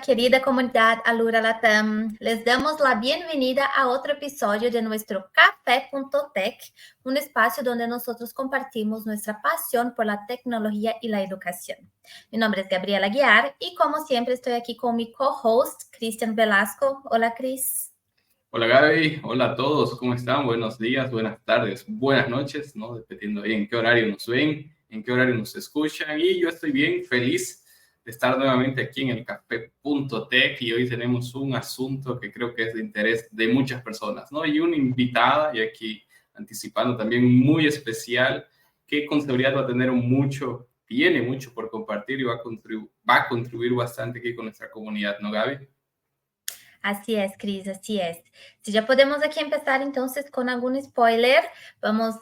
querida comunidad Alura Latam. Les damos la bienvenida a otro episodio de nuestro Café.tech, un espacio donde nosotros compartimos nuestra pasión por la tecnología y la educación. Mi nombre es Gabriela Guiar y como siempre estoy aquí con mi co-host, Cristian Velasco. Hola, Cris. Hola Gaby, hola a todos, ¿cómo están? Buenos días, buenas tardes, buenas noches, ¿no? Dependiendo de en qué horario nos ven, en qué horario nos escuchan. Y yo estoy bien feliz de estar nuevamente aquí en el Café.tech y hoy tenemos un asunto que creo que es de interés de muchas personas, ¿no? Y una invitada, y aquí anticipando también muy especial, que con seguridad va a tener tiene mucho por compartir y va a contribuir bastante aquí con nuestra comunidad, ¿no, Gaby? Así es, Cris, así es. Si ya podemos aquí empezar entonces con algún spoiler, vamos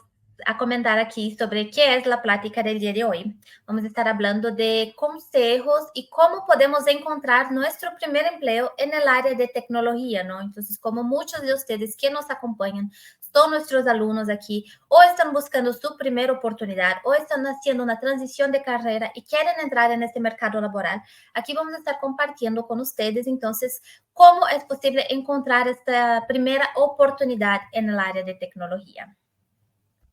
a comentar aquí sobre qué es la plática del día de hoy. Vamos a estar hablando de consejos y cómo podemos encontrar nuestro primer empleo en el área de tecnología, ¿no? Entonces, como muchos de ustedes que nos acompañan son nuestros alumnos aquí, o están buscando su primera oportunidad, o están haciendo una transición de carrera y quieren entrar en este mercado laboral, aquí vamos a estar compartiendo con ustedes, entonces, cómo es posible encontrar esta primera oportunidad en el área de tecnología.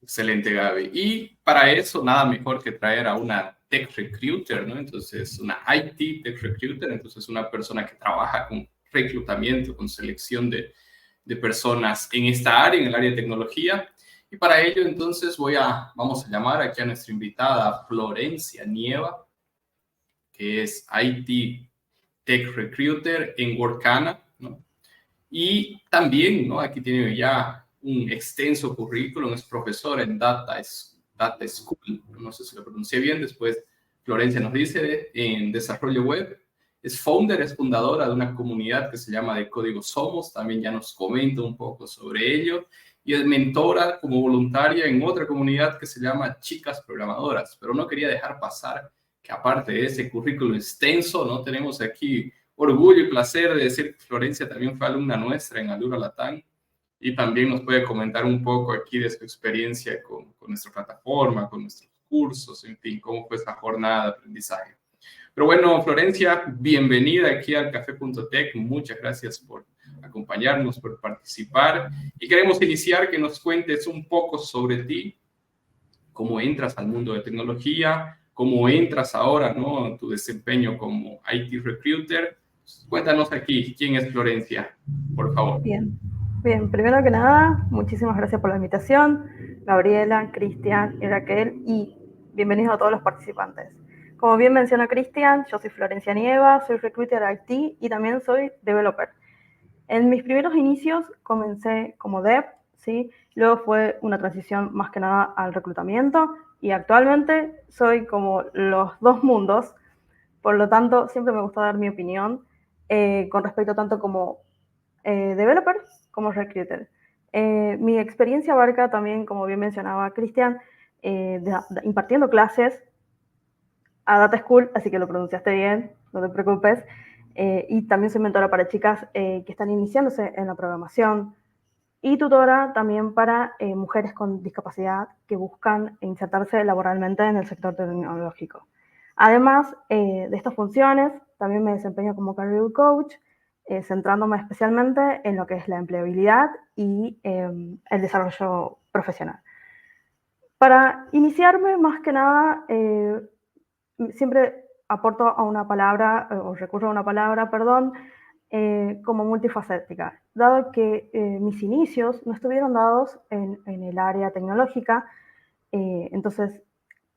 Excelente, Gaby. Y para eso, nada mejor que traer a una tech recruiter, ¿no? Entonces, una IT tech recruiter, entonces una persona que trabaja con reclutamiento, con selección de personas en esta área, en el área de tecnología. Y para ello, entonces, vamos a llamar aquí a nuestra invitada Florencia Nieva, que es IT tech recruiter en Workana, ¿no? Y también, ¿no? Aquí tiene ya un extenso currículum, es profesora en Data School, no sé si lo pronuncié bien, después Florencia nos dice, en desarrollo web, es fundadora de una comunidad que se llama De Código Somos, también ya nos comenta un poco sobre ello, y es mentora como voluntaria en otra comunidad que se llama Chicas Programadoras, pero no quería dejar pasar que aparte de ese currículum extenso, ¿no? Tenemos aquí orgullo y placer de decir que Florencia también fue alumna nuestra en Alura Latam y también nos puede comentar un poco aquí de su experiencia con nuestra plataforma, con nuestros cursos, en fin, cómo fue esa jornada de aprendizaje. Pero bueno, Florencia, bienvenida aquí al Café.tech. Muchas gracias por acompañarnos, por participar. Y queremos iniciar que nos cuentes un poco sobre ti, cómo entras al mundo de tecnología, cómo entras ahora, ¿no? Tu desempeño como IT recruiter. Cuéntanos aquí, ¿quién es Florencia? Por favor. Bien, primero que nada, muchísimas gracias por la invitación, Gabriela, Cristian y Raquel, y bienvenidos a todos los participantes. Como bien menciona Cristian, yo soy Florencia Nieva, soy recruiter IT y también soy developer. En mis primeros inicios comencé como dev, ¿sí? Luego fue una transición más que nada al reclutamiento y actualmente soy como los dos mundos, por lo tanto siempre me gusta dar mi opinión con respecto tanto como developer como recruiter. Mi experiencia abarca también, como bien mencionaba Cristian, impartiendo clases a Data School, así que lo pronunciaste bien, no te preocupes. Y también soy mentora para chicas que están iniciándose en la programación y tutora también para mujeres con discapacidad que buscan insertarse laboralmente en el sector tecnológico. Además de estas funciones, también me desempeño como career coach, centrándome especialmente en lo que es la empleabilidad y el desarrollo profesional. Para iniciarme, más que nada, siempre aporto a una palabra, o recurro a una palabra, perdón, como multifacética, dado que mis inicios no estuvieron dados en el área tecnológica, entonces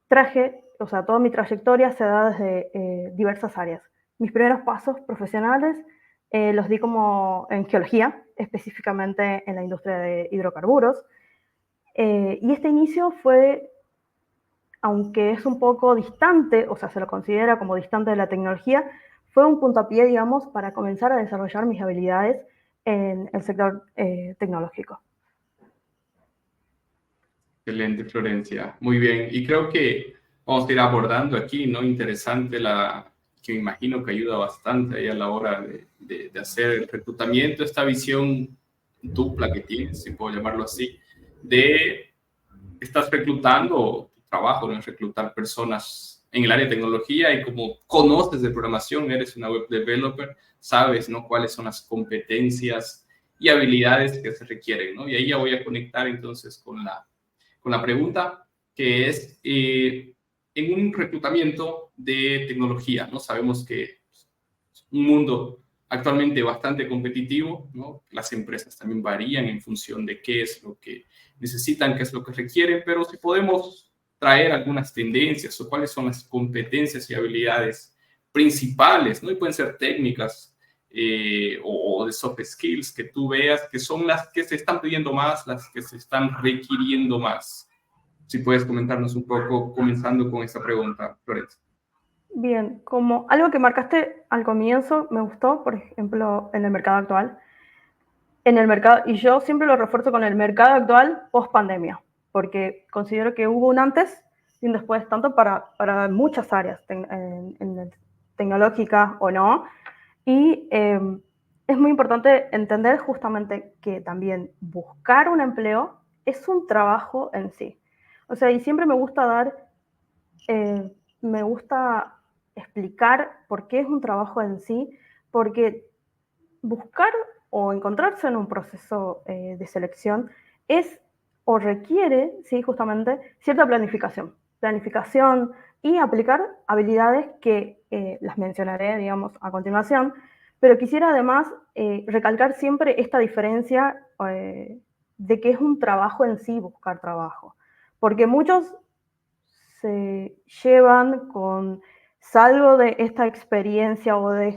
toda mi trayectoria se da desde diversas áreas. Mis primeros pasos profesionales los di como en geología, específicamente en la industria de hidrocarburos, y este inicio fue, aunque es un poco distante, o sea, se lo considera como distante de la tecnología, fue un puntapié, digamos, para comenzar a desarrollar mis habilidades en el sector tecnológico. Excelente, Florencia. Muy bien. Y creo que vamos a ir abordando aquí, ¿no? Interesante que me imagino que ayuda bastante ahí a la hora de hacer el reclutamiento, esta visión dupla que tienes, si puedo llamarlo así, de estás reclutando, tu trabajo no es reclutar personas en el área de tecnología y como conoces de programación, eres una web developer, sabes, ¿no? Cuáles son las competencias y habilidades que se requieren, ¿no? Y ahí ya voy a conectar entonces con la pregunta, que es, en un reclutamiento de tecnología, ¿no? Sabemos que es un mundo actualmente bastante competitivo, ¿no? Las empresas también varían en función de qué es lo que necesitan, qué es lo que requieren, pero si podemos traer algunas tendencias o cuáles son las competencias y habilidades principales, ¿no? Y pueden ser técnicas o de soft skills que tú veas que son las que se están pidiendo más, las que se están requiriendo más. Si puedes comentarnos un poco, comenzando con esta pregunta, Florencia. Bien, como algo que marcaste al comienzo, me gustó, por ejemplo, en el mercado actual. En el mercado, y yo siempre lo refuerzo con el mercado actual post pandemia, porque considero que hubo un antes y un después, tanto para muchas áreas, tecnológicas o no, y es muy importante entender justamente que también buscar un empleo es un trabajo en sí. O sea, y siempre me gusta explicar por qué es un trabajo en sí, porque buscar o encontrarse en un proceso de selección es o requiere, sí, justamente, cierta planificación y aplicar habilidades que las mencionaré, digamos, a continuación, pero quisiera además recalcar siempre esta diferencia de que es un trabajo en sí buscar trabajo, porque muchos se llevan con salgo de esta experiencia o de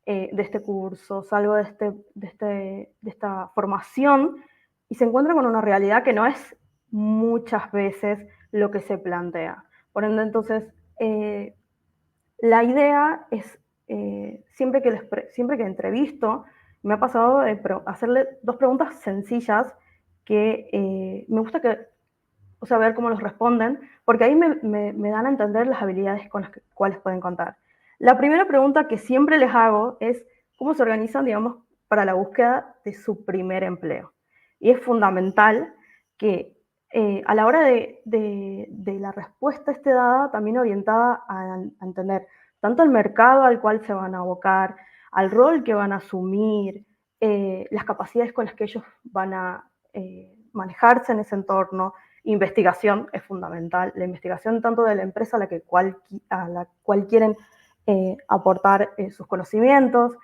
este curso, salgo de esta formación y se encuentran con una realidad que no es muchas veces lo que se plantea. Por ende, entonces, la idea es, siempre que entrevisto, me ha pasado de hacerle 2 preguntas sencillas que me gusta o sea, ver cómo los responden, porque ahí me dan a entender las habilidades con las cuales pueden contar. La primera pregunta que siempre les hago es cómo se organizan, digamos, para la búsqueda de su primer empleo. Y es fundamental que a la hora de la respuesta esté dada, también orientada a entender tanto el mercado al cual se van a abocar, al rol que van a asumir, las capacidades con las que ellos van a manejarse en ese entorno. Investigación es fundamental, la investigación tanto de la empresa a la cual quieren aportar sus conocimientos.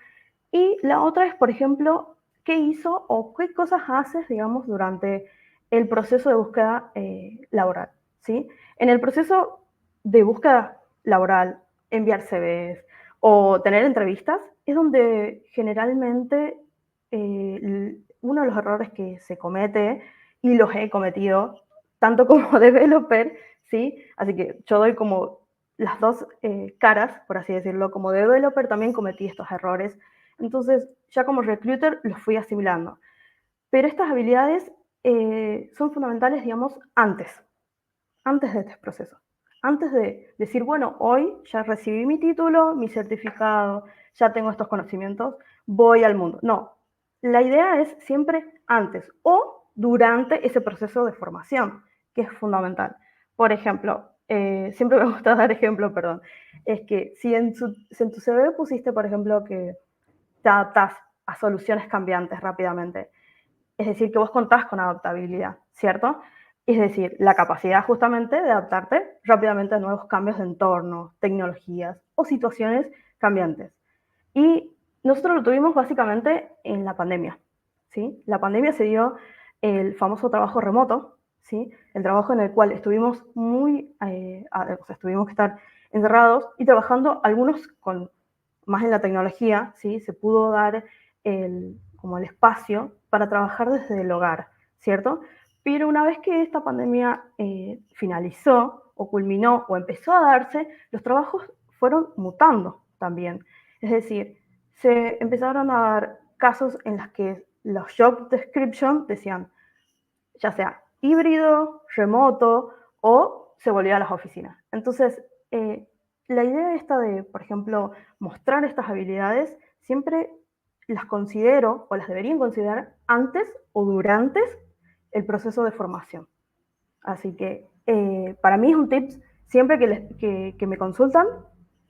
Y la otra es, por ejemplo, qué hizo o qué cosas haces, digamos, durante el proceso de búsqueda laboral, ¿sí? En el proceso de búsqueda laboral, enviar CVs o tener entrevistas, es donde generalmente uno de los errores que se comete, y los he cometido, tanto como developer, ¿sí? Así que yo doy como las dos caras, por así decirlo. Como developer también cometí estos errores. Entonces, ya como recruiter los fui asimilando. Pero estas habilidades son fundamentales, digamos, antes de este proceso. Antes de decir, bueno, hoy ya recibí mi título, mi certificado, ya tengo estos conocimientos, voy al mundo. No, la idea es siempre antes o durante ese proceso de formación, que es fundamental. Por ejemplo, siempre me gusta dar ejemplo, perdón, es que si en tu CV pusiste, por ejemplo, que te adaptás a soluciones cambiantes rápidamente, es decir, que vos contás con adaptabilidad, ¿cierto? Es decir, la capacidad justamente de adaptarte rápidamente a nuevos cambios de entorno, tecnologías o situaciones cambiantes. Y nosotros lo tuvimos básicamente en la pandemia, ¿sí? La pandemia se dio el famoso trabajo remoto, ¿sí? El trabajo en el cual estuvimos tuvimos que estar encerrados y trabajando algunos más en la tecnología, ¿sí? Se pudo dar como el espacio para trabajar desde el hogar, ¿cierto? Pero una vez que esta pandemia finalizó o culminó o empezó a darse, los trabajos fueron mutando también. Es decir, se empezaron a dar casos en los que los job description decían, ya sea híbrido, remoto o se volvía a las oficinas. Entonces, la idea esta de, por ejemplo, mostrar estas habilidades, siempre las considero o las deberían considerar antes o durante el proceso de formación. Así que para mí es un tip siempre que me consultan,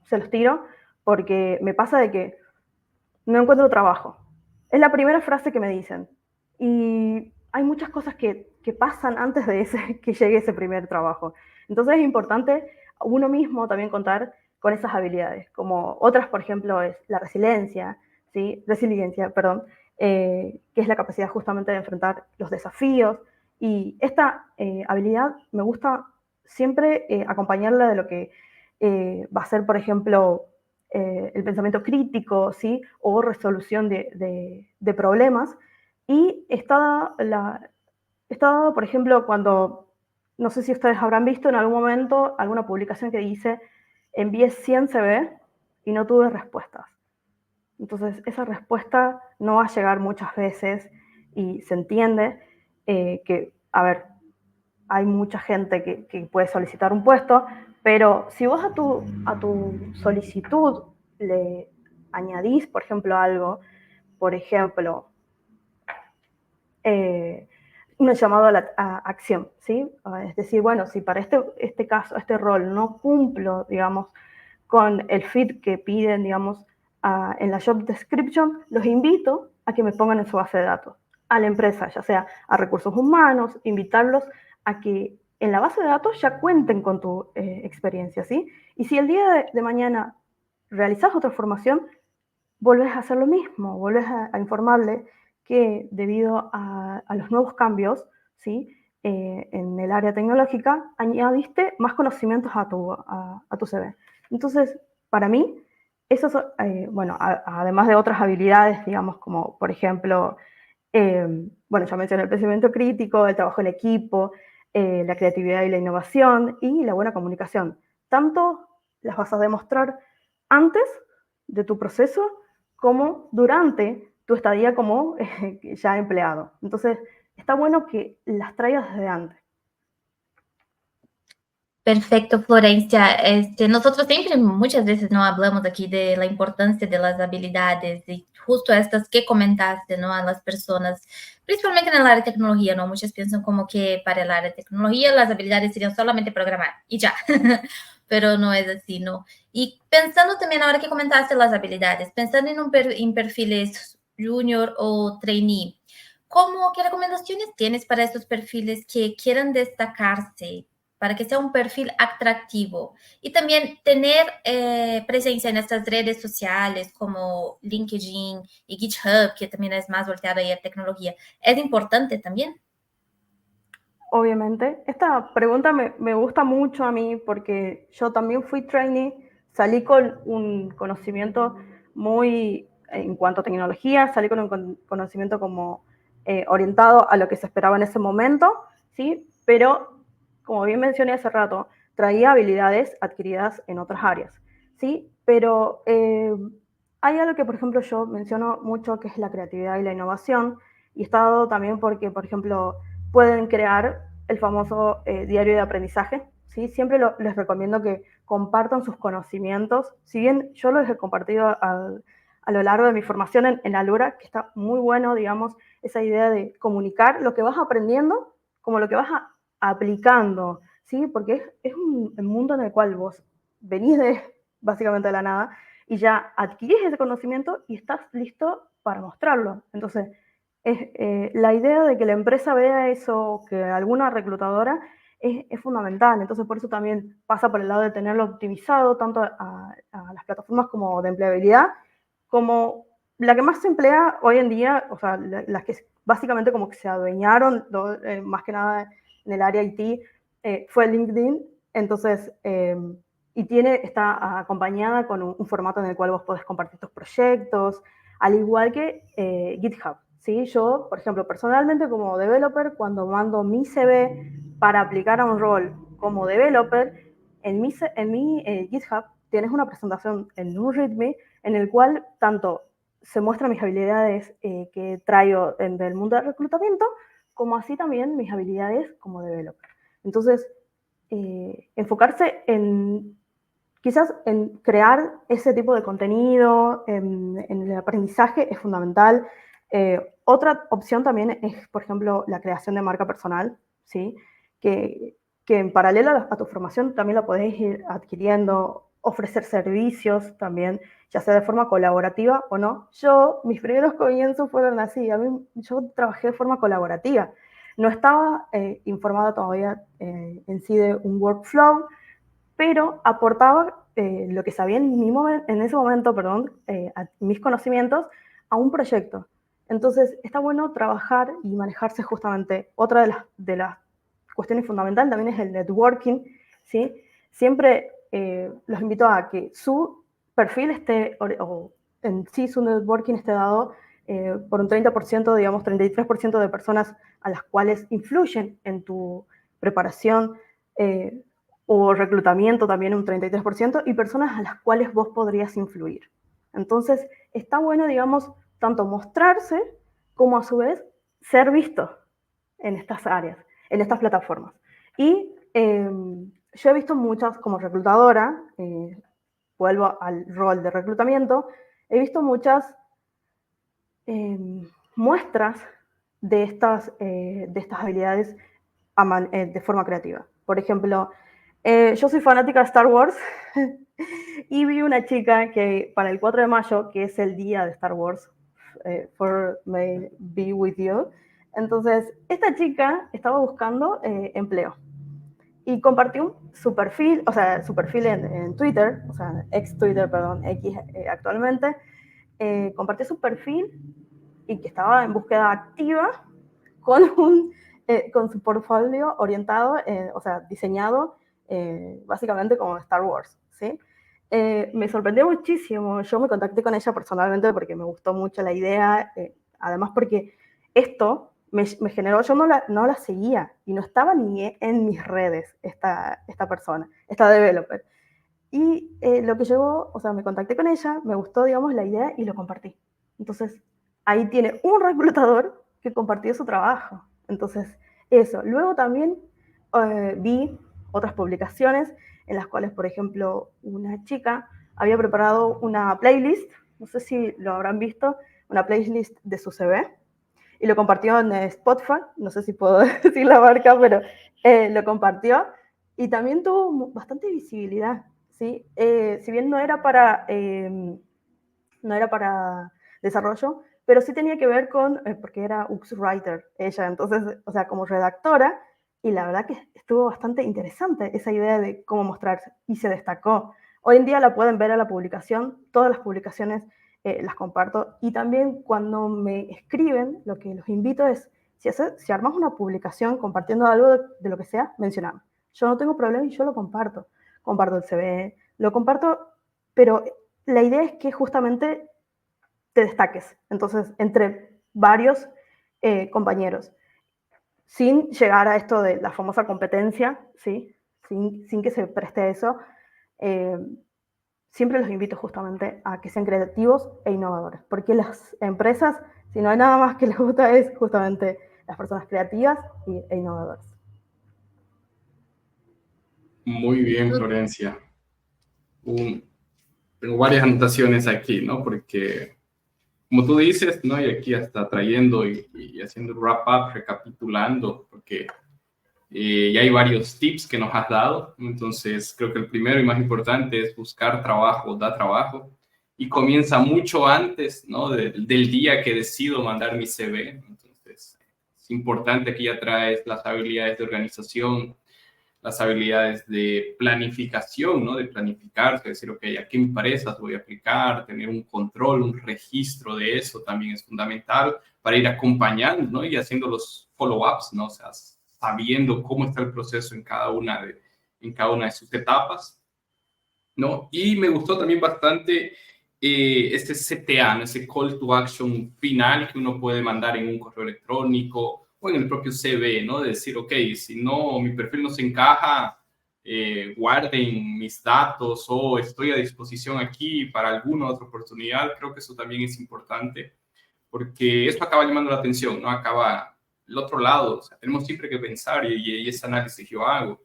se los tiro, porque me pasa de que no encuentro trabajo. Es la primera frase que me dicen. Y hay muchas cosas que pasan antes de que llegue ese primer trabajo. Entonces es importante uno mismo también contar con esas habilidades, como otras, por ejemplo, es la resiliencia, ¿sí? Resiliencia, perdón, que es la capacidad justamente de enfrentar los desafíos. Y esta habilidad me gusta siempre acompañarla de lo que va a ser, por ejemplo, el pensamiento crítico, ¿sí? O resolución de problemas. Y está dado, por ejemplo, cuando, no sé si ustedes habrán visto en algún momento alguna publicación que dice, envié 100 CV y no tuve respuestas. Entonces, esa respuesta no va a llegar muchas veces y se entiende que, a ver, hay mucha gente que puede solicitar un puesto, pero si vos a tu solicitud le añadís, por ejemplo, algo, por ejemplo, un llamado a acción, ¿sí? Es decir, bueno, si para este caso, este rol no cumplo, digamos, con el fit que piden, digamos, en la job description, los invito a que me pongan en su base de datos, a la empresa, ya sea a recursos humanos, invitarlos a que en la base de datos ya cuenten con tu experiencia, ¿sí? Y si el día de mañana realizas otra formación, volvés a hacer lo mismo, volvés a informarle que debido a los nuevos cambios, ¿sí? En el área tecnológica, añadiste más conocimientos a tu CV. Entonces, para mí, eso es, bueno, además de otras habilidades, digamos, como por ejemplo, bueno, ya mencioné el pensamiento crítico, el trabajo en equipo, la creatividad y la innovación y la buena comunicación. Tanto las vas a demostrar antes de tu proceso como durante tu estadía como ya empleado. Entonces, está bueno que las traigas desde antes. Perfecto, Florencia. Nosotros siempre, muchas veces, no hablamos aquí de la importancia de las habilidades y justo estas que comentaste, ¿no? A las personas, principalmente en el área de tecnología, ¿no? Muchos piensan como que para el área de tecnología las habilidades serían solamente programar y ya, pero no es así, ¿no? Y pensando también ahora que comentaste las habilidades, pensando en perfiles junior o trainee, ¿qué recomendaciones tienes para estos perfiles que quieran destacarse, para que sea un perfil atractivo? Y también tener presencia en estas redes sociales como LinkedIn y GitHub, que también es más volteada a tecnología. ¿Es importante también? Obviamente. Esta pregunta me gusta mucho a mí porque yo también fui trainee, salí con un conocimiento muy, en cuanto a tecnología, salí con un conocimiento como orientado a lo que se esperaba en ese momento, ¿sí? Pero, como bien mencioné hace rato, traía habilidades adquiridas en otras áreas, ¿sí? Pero hay algo que, por ejemplo, yo menciono mucho, que es la creatividad y la innovación, y está dado también porque, por ejemplo, pueden crear el famoso diario de aprendizaje, ¿sí? Siempre les recomiendo que compartan sus conocimientos. Si bien yo los he compartido a lo largo de mi formación en Alura, que está muy bueno, digamos, esa idea de comunicar lo que vas aprendiendo como lo que vas aplicando, ¿sí? Porque es un mundo en el cual vos venís básicamente de la nada y ya adquirís ese conocimiento y estás listo para mostrarlo. Entonces, la idea de que la empresa vea eso, que alguna reclutadora, es fundamental. Entonces, por eso también pasa por el lado de tenerlo optimizado, tanto a las plataformas como de empleabilidad, como la que más se emplea hoy en día, o sea, las que básicamente como que se adueñaron, más que nada en el área IT, fue LinkedIn. Entonces, y está acompañada con un formato en el cual vos podés compartir tus proyectos, al igual que GitHub. ¿Sí? Yo, por ejemplo, personalmente como developer, cuando mando mi CV para aplicar a un rol como developer, en mi GitHub tienes una presentación en un README en el cual tanto se muestran mis habilidades que traigo del mundo del reclutamiento, como así también mis habilidades como developer. Entonces, enfocarse quizás en crear ese tipo de contenido, en el aprendizaje es fundamental. Otra opción también es, por ejemplo, la creación de marca personal, ¿sí? Que que en paralelo a tu formación también la podés ir adquiriendo, ofrecer servicios también, ya sea de forma colaborativa o no. Mis primeros comienzos fueron así, yo trabajé de forma colaborativa. No estaba informada todavía en sí de un workflow, pero aportaba lo que sabía en ese momento, a mis conocimientos, a un proyecto. Entonces, está bueno trabajar y manejarse justamente. Otra de las cuestiones fundamentales también es el networking, ¿sí? Siempre los invito a que su perfil esté, o en sí su networking esté dado por un 30%, digamos 33% de personas a las cuales influyen en tu preparación o reclutamiento también un 33%, y personas a las cuales vos podrías influir. Entonces, está bueno, digamos, tanto mostrarse como a su vez ser visto en estas áreas, en estas plataformas. Y yo he visto muchas, como reclutadora, vuelvo al rol de reclutamiento, he visto muchas muestras de estas habilidades de forma creativa. Por ejemplo, yo soy fanática de Star Wars y vi una chica que para el 4 de mayo, que es el día de Star Wars, for May Be With You, entonces esta chica estaba buscando empleo y compartió su perfil, o sea, su perfil en Twitter, o sea, ex Twitter, perdón, X actualmente, compartió su perfil y que estaba en búsqueda activa con su portfolio orientado, o sea, diseñado básicamente como Star Wars, ¿sí? Me sorprendió muchísimo, yo me contacté con ella personalmente porque me gustó mucho la idea, además porque esto me generó, yo no la seguía y no estaba ni en mis redes esta persona, esta developer. Y lo que llegó, o sea, me contacté con ella, me gustó, digamos, la idea y lo compartí. Entonces, ahí tiene un reclutador que compartió su trabajo. Entonces, eso. Luego también vi otras publicaciones en las cuales, por ejemplo, una chica había preparado una playlist, no sé si lo habrán visto, una playlist de su CV, y lo compartió en Spotify, no sé si puedo decir la marca, pero lo compartió, y también tuvo bastante visibilidad, ¿sí? Si bien no era para desarrollo, pero sí tenía que ver con, porque era UX Writer ella, entonces, o sea, como redactora, y la verdad que estuvo bastante interesante esa idea de cómo mostrarse, y se destacó. Hoy en día la pueden ver a la publicación, todas las publicaciones las comparto, y también cuando me escriben, lo que los invito es, si armas una publicación compartiendo algo de lo que sea, mencioname. Yo no tengo problema y yo lo comparto. Comparto el CV, lo comparto, pero la idea es que justamente te destaques, entonces, entre varios compañeros, sin llegar a esto de la famosa competencia, ¿sí? Sin que se preste a eso, siempre los invito justamente a que sean creativos e innovadores, porque las empresas, si no hay nada más que les gusta, es justamente las personas creativas e innovadoras. Muy bien, Florencia. Tengo varias anotaciones aquí, ¿no? Porque, como tú dices, ¿no? Y aquí hasta trayendo y haciendo wrap up, recapitulando, porque ya hay varios tips que nos has dado. Entonces, creo que el primero y más importante es buscar trabajo, da trabajo. Y comienza mucho antes, ¿no? Del día que decido mandar mi CV. Entonces, es importante que ya traes las habilidades de organización, las habilidades de planificación, ¿no? De planificarse, decir, ok, ¿a qué empresas voy a aplicar? Tener un control, un registro de eso también es fundamental para ir acompañando, ¿no? Y haciendo los follow-ups, ¿no? O sea, sabiendo cómo está el proceso en cada una de sus etapas, ¿no? Y me gustó también bastante este CTA, ¿no? Ese call to action final que uno puede mandar en un correo electrónico o en el propio CV, ¿no? De decir, ok, si no, mi perfil no se encaja, guarden mis datos o estoy a disposición aquí para alguna otra oportunidad. Creo que eso también es importante porque esto acaba llamando la atención, ¿no? Acaba el otro lado, o sea, tenemos siempre que pensar y ese análisis yo hago.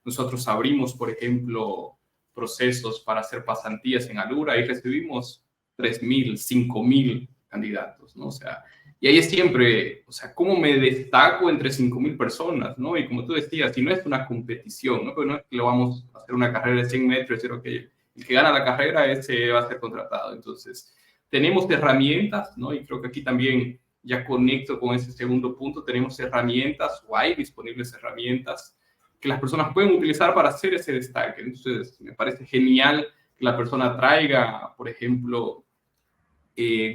Nosotros abrimos, por ejemplo, procesos para hacer pasantías en Alura y recibimos 3.000, 5.000 candidatos, ¿no? O sea, Y ahí es siempre, o sea, ¿cómo me destaco entre 5.000 personas, ¿no? Y como tú decías, si no es una competición, ¿no? Pues no es que lo vamos a hacer una carrera de 100 metros y decir, ok, el que gana la carrera, ese va a ser contratado. Entonces, tenemos herramientas, ¿no? Y creo que aquí también ya conecto con ese segundo punto, tenemos herramientas o hay disponibles herramientas que las personas pueden utilizar para hacer ese destaque. Entonces, me parece genial que la persona traiga, por ejemplo,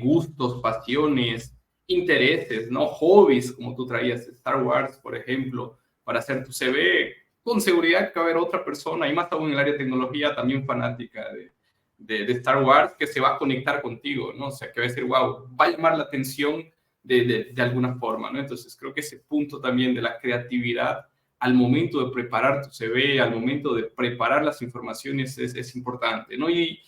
gustos, pasiones, intereses, ¿no? Hobbies, como tú traías Star Wars, por ejemplo, para hacer tu CV. Con seguridad que va a haber otra persona, y más aún en el área de tecnología, también fanática de Star Wars, que se va a conectar contigo, ¿no? O sea, que va a decir, wow, va a llamar la atención de alguna forma, ¿no? Entonces, creo que ese punto también de la creatividad al momento de preparar tu CV, al momento de preparar las informaciones es importante, ¿no? Y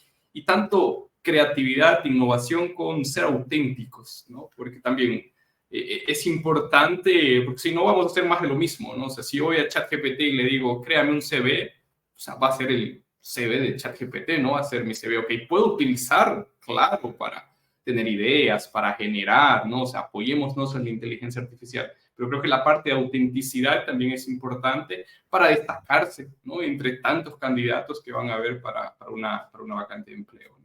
tanto creatividad, innovación con ser auténticos, ¿no? Porque también es importante, porque si no vamos a hacer más de lo mismo, ¿no? O sea, si yo voy a ChatGPT y le digo, créame un CV, o sea, va a ser el CV de ChatGPT, no va a ser mi CV, ok, puedo utilizar, claro, para tener ideas, para generar, ¿no? O sea, apoyémonos en la inteligencia artificial, pero creo que la parte de autenticidad también es importante para destacarse, ¿no? Entre tantos candidatos que van a haber para una vacante de empleo, ¿no?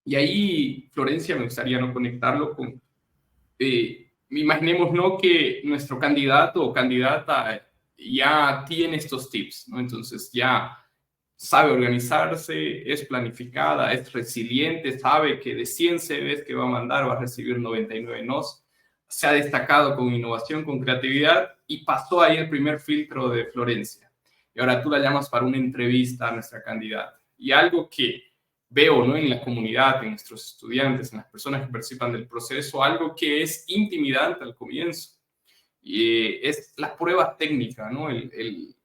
Y ahí, Florencia, me gustaría no conectarlo con, imaginemos, ¿no? Que nuestro candidato o candidata ya tiene estos tips, ¿no? Entonces ya sabe organizarse, es planificada, es resiliente, sabe que de 100 CVs que va a mandar va a recibir 99 nos, se ha destacado con innovación, con creatividad y pasó ahí el primer filtro de Florencia. Y ahora tú la llamas para una entrevista a nuestra candidata. Y algo que veo, ¿no? En la comunidad, en nuestros estudiantes, en las personas que participan del proceso, algo que es intimidante al comienzo. Y es la prueba técnica, ¿no? El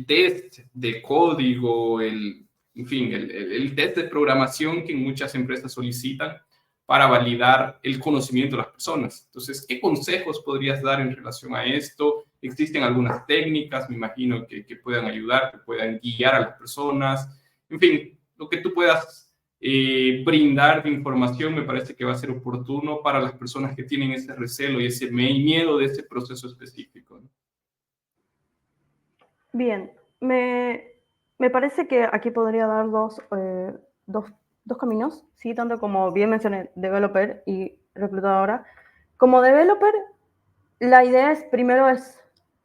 test de código, en fin, el test de programación que muchas empresas solicitan para validar el conocimiento de las personas. Entonces, ¿qué consejos podrías dar en relación a esto? ¿Existen algunas técnicas, me imagino, que puedan ayudar, que puedan guiar a las personas? En fin, lo que tú puedas brindar de información me parece que va a ser oportuno para las personas que tienen ese recelo y ese miedo de ese proceso específico, ¿no? Bien, me parece que aquí podría dar dos caminos, ¿sí? Tanto como bien mencioné, developer y reclutadora. Como developer, la idea primero es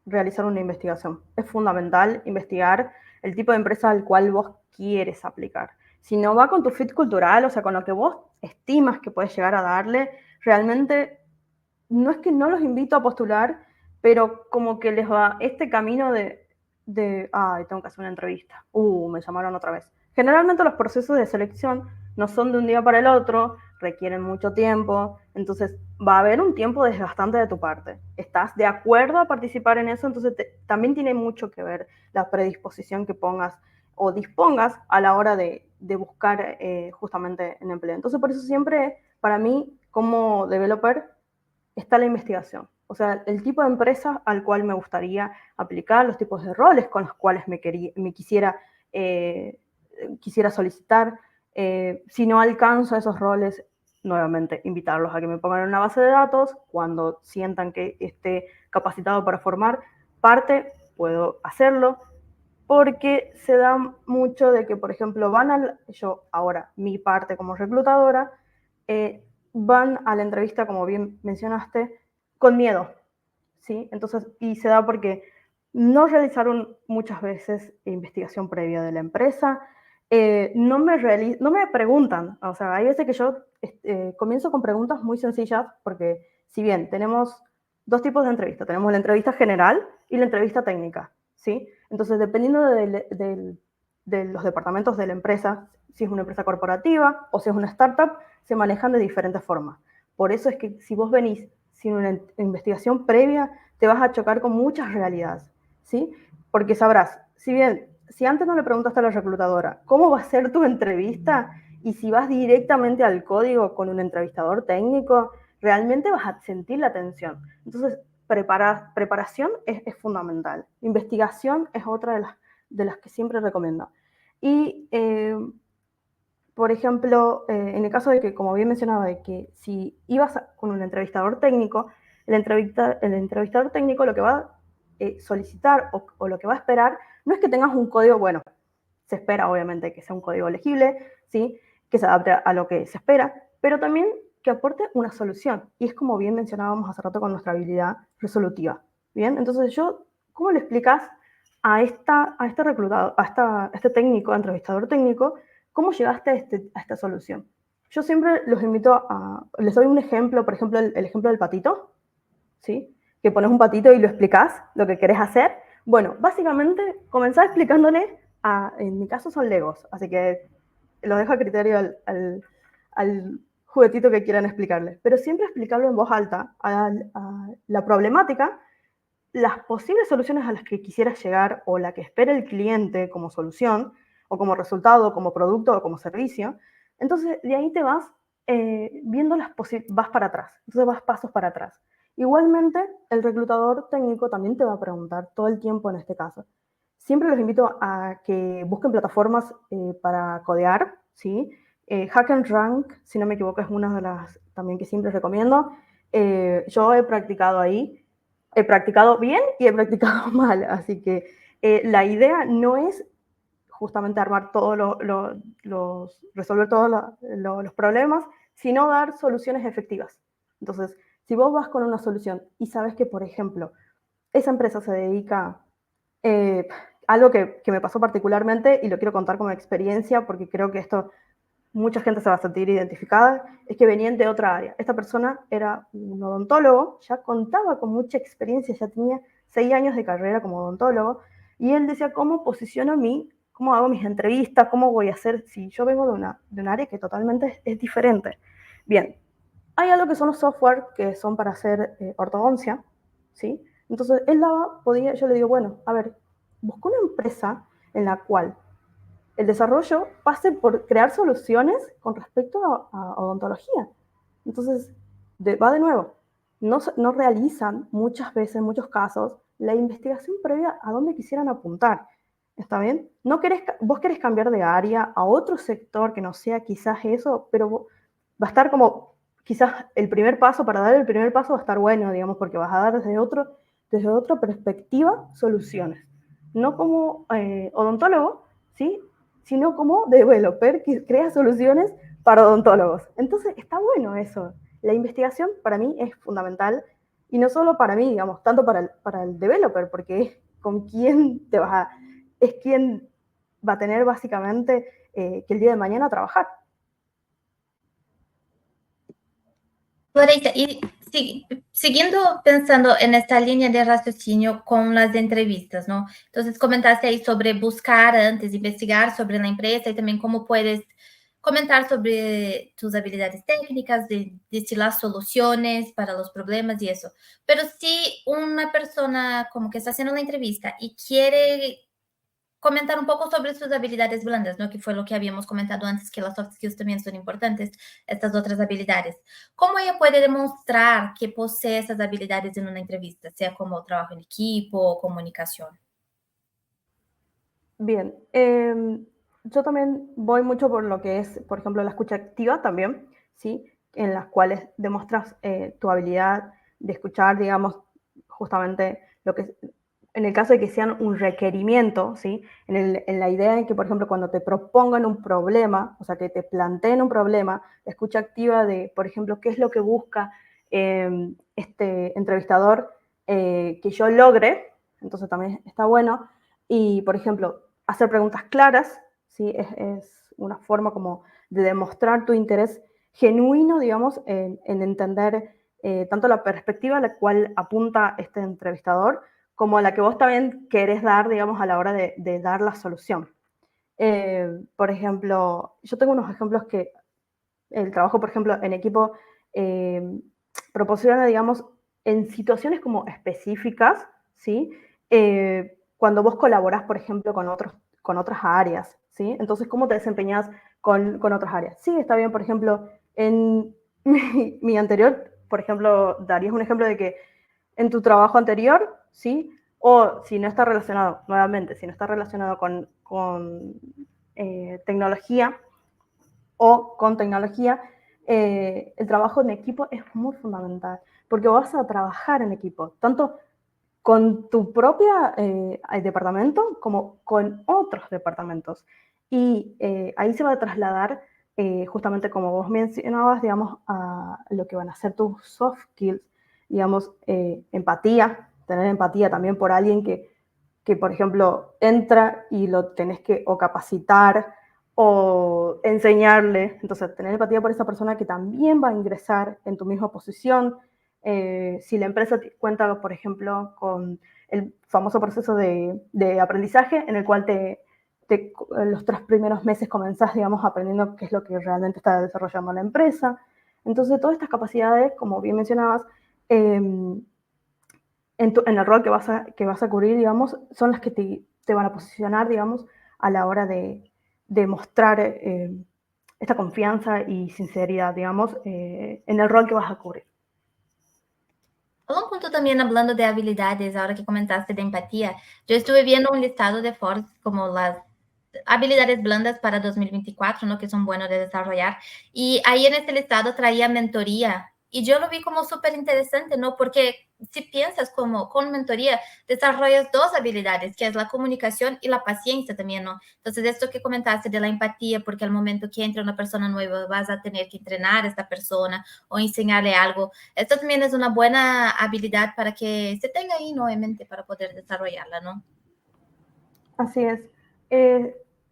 realizar una investigación. Es fundamental investigar el tipo de empresa al cual vos quieres aplicar. Si no va con tu fit cultural, o sea, con lo que vos estimas que puedes llegar a darle, realmente no es que no los invito a postular, pero como que les va este camino ay, tengo que hacer una entrevista. Me llamaron otra vez. Generalmente los procesos de selección no son de un día para el otro, requieren mucho tiempo, entonces va a haber un tiempo desgastante de tu parte. ¿Estás de acuerdo a participar en eso? Entonces también tiene mucho que ver la predisposición que pongas o dispongas a la hora de buscar justamente en empleo. Entonces por eso siempre, para mí, como developer, está la investigación. O sea, el tipo de empresa al cual me gustaría aplicar, los tipos de roles con los cuales me quisiera solicitar. Si no alcanzo esos roles, nuevamente invitarlos a que me pongan en una base de datos. Cuando sientan que esté capacitado para formar parte, puedo hacerlo. Porque se da mucho de que, por ejemplo, yo ahora, mi parte como reclutadora, van a la entrevista, como bien mencionaste, con miedo, ¿sí? Entonces, y se da porque no realizaron muchas veces investigación previa de la empresa, no me preguntan, o sea, hay veces que yo comienzo con preguntas muy sencillas, porque si bien tenemos dos tipos de entrevista, tenemos la entrevista general y la entrevista técnica, ¿sí? Entonces, dependiendo de los departamentos de la empresa, si es una empresa corporativa o si es una startup, se manejan de diferentes formas. Por eso es que si vos venís sin una investigación previa, te vas a chocar con muchas realidades, ¿sí? Porque sabrás, si antes no le preguntaste a la reclutadora cómo va a ser tu entrevista, y si vas directamente al código con un entrevistador técnico, realmente vas a sentir la tensión. Entonces, preparación es fundamental. Investigación es otra de las que siempre recomiendo. Y Por ejemplo, en el caso de que, como bien mencionaba, de que si ibas con un entrevistador técnico, el entrevistador técnico lo que va a solicitar o lo que va a esperar no es que tengas un código, bueno, se espera obviamente que sea un código legible, ¿sí? Que se adapte a lo que se espera, pero también que aporte una solución. Y es como bien mencionábamos hace rato con nuestra habilidad resolutiva. Bien, entonces ¿cómo le explicas a este reclutado, a este técnico, entrevistador técnico, cómo llegaste a esta solución? Yo siempre los invito les doy un ejemplo, por ejemplo, el ejemplo del patito, ¿sí? Que pones un patito y lo explicas lo que querés hacer. Bueno, básicamente comenzar explicándole, en mi caso son Legos, así que lo dejo a criterio al juguetito que quieran explicarle, pero siempre explicarlo en voz alta, a la problemática, las posibles soluciones a las que quisieras llegar o la que espera el cliente como solución, o como resultado, como producto o como servicio. Entonces, de ahí te vas viendo vas para atrás, entonces vas pasos para atrás. Igualmente, el reclutador técnico también te va a preguntar todo el tiempo en este caso. Siempre los invito a que busquen plataformas para codear, ¿sí? Hack and Rank, si no me equivoco, es una de las también que siempre recomiendo. Yo he practicado ahí, he practicado bien y he practicado mal, así que la idea no es justamente armar resolver todos los problemas, sino dar soluciones efectivas. Entonces, si vos vas con una solución y sabes que, por ejemplo, esa empresa se dedica algo que me pasó particularmente y lo quiero contar como experiencia porque creo que esto mucha gente se va a sentir identificada, es que venían de otra área. Esta persona era un odontólogo, ya contaba con mucha experiencia, ya tenía 6 años de carrera como odontólogo, y él decía, ¿cómo posiciono cómo hago mis entrevistas, cómo voy a hacer si yo vengo de un área que totalmente es diferente? Bien, hay algo que son los software que son para hacer ortodoncia, ¿sí? Entonces, yo le digo, bueno, a ver, busca una empresa en la cual el desarrollo pase por crear soluciones con respecto a odontología. Entonces, va de nuevo. No realizan muchas veces, en muchos casos, la investigación previa a dónde quisieran apuntar. ¿Está bien? Vos querés cambiar de área a otro sector que no sea quizás eso, pero va a estar como, quizás el primer paso, para dar el primer paso va a estar bueno, digamos, porque vas a dar desde otra perspectiva soluciones. No como odontólogo, ¿sí? Sino como developer que crea soluciones para odontólogos. Entonces, está bueno eso. La investigación para mí es fundamental, y no solo para mí, digamos, tanto para el developer, porque es con quién es quien va a tener básicamente que el día de mañana trabajar. Florencia, y siguiendo pensando en esta línea de raciocinio con las entrevistas, ¿no? Entonces comentaste ahí sobre buscar antes, investigar sobre la empresa y también cómo puedes comentar sobre tus habilidades técnicas, de destilar soluciones para los problemas y eso. Pero si una persona como que está haciendo la entrevista y quiere comentar un poco sobre sus habilidades blandas, ¿no? Que fue lo que habíamos comentado antes, que las soft skills también son importantes, estas otras habilidades. ¿Cómo ella puede demostrar que posee esas habilidades en una entrevista, sea como trabajo en equipo o comunicación? Bien, yo también voy mucho por lo que es, por ejemplo, la escucha activa también, ¿sí? En las cuales demuestras tu habilidad de escuchar, digamos, justamente lo que en el caso de que sean un requerimiento, ¿sí? En la idea de que, por ejemplo, cuando te propongan un problema, o sea, que te planteen un problema, la escucha activa de, por ejemplo, qué es lo que busca este entrevistador que yo logre, entonces también está bueno. Y, por ejemplo, hacer preguntas claras, ¿sí? Es una forma como de demostrar tu interés genuino, digamos, en entender tanto la perspectiva a la cual apunta este entrevistador, como la que vos también querés dar, digamos, a la hora de dar la solución. Por ejemplo, yo tengo unos ejemplos que el trabajo, por ejemplo, en equipo eh, proporciona, digamos, en situaciones como específicas, ¿sí? Cuando vos colaborás, por ejemplo, con otras áreas, ¿sí? Entonces, ¿cómo te desempeñás con otras áreas? Sí, está bien, por ejemplo, en mi anterior, por ejemplo, darías un ejemplo de que en tu trabajo anterior, ¿sí? O si no está relacionado, nuevamente, si no está relacionado con tecnología, o con tecnología, el trabajo en equipo es muy fundamental, porque vas a trabajar en equipo, tanto con tu propio departamento como con otros departamentos. Y ahí se va a trasladar, justamente como vos mencionabas, digamos, a lo que van a ser tus soft skills, digamos, empatía, tener empatía también por alguien que, por ejemplo, entra y lo tenés que o capacitar o enseñarle. Entonces, tener empatía por esa persona que también va a ingresar en tu misma posición. Si la empresa cuenta, por ejemplo, con el famoso proceso de aprendizaje en el cual los 3 primeros meses comenzás, digamos, aprendiendo qué es lo que realmente está desarrollando la empresa. Entonces, todas estas capacidades, como bien mencionabas, en el rol que vas a cubrir, digamos, son las que te van a posicionar, digamos, a la hora de mostrar esta confianza y sinceridad, digamos, en el rol que vas a cubrir. Un punto también hablando de habilidades, ahora que comentaste de empatía, yo estuve viendo un listado de Forbes como las habilidades blandas para 2024, ¿no? Que son buenos de desarrollar. Y ahí en este listado traía mentoría. Y yo lo vi como súper interesante, ¿no? Porque si piensas como con mentoría, desarrollas dos habilidades, que es la comunicación y la paciencia también, ¿no? Entonces, esto que comentaste de la empatía, porque al momento que entra una persona nueva, vas a tener que entrenar a esta persona o enseñarle algo. Esto también es una buena habilidad para que se tenga ahí, ¿no? En mente para poder desarrollarla, ¿no? Así es.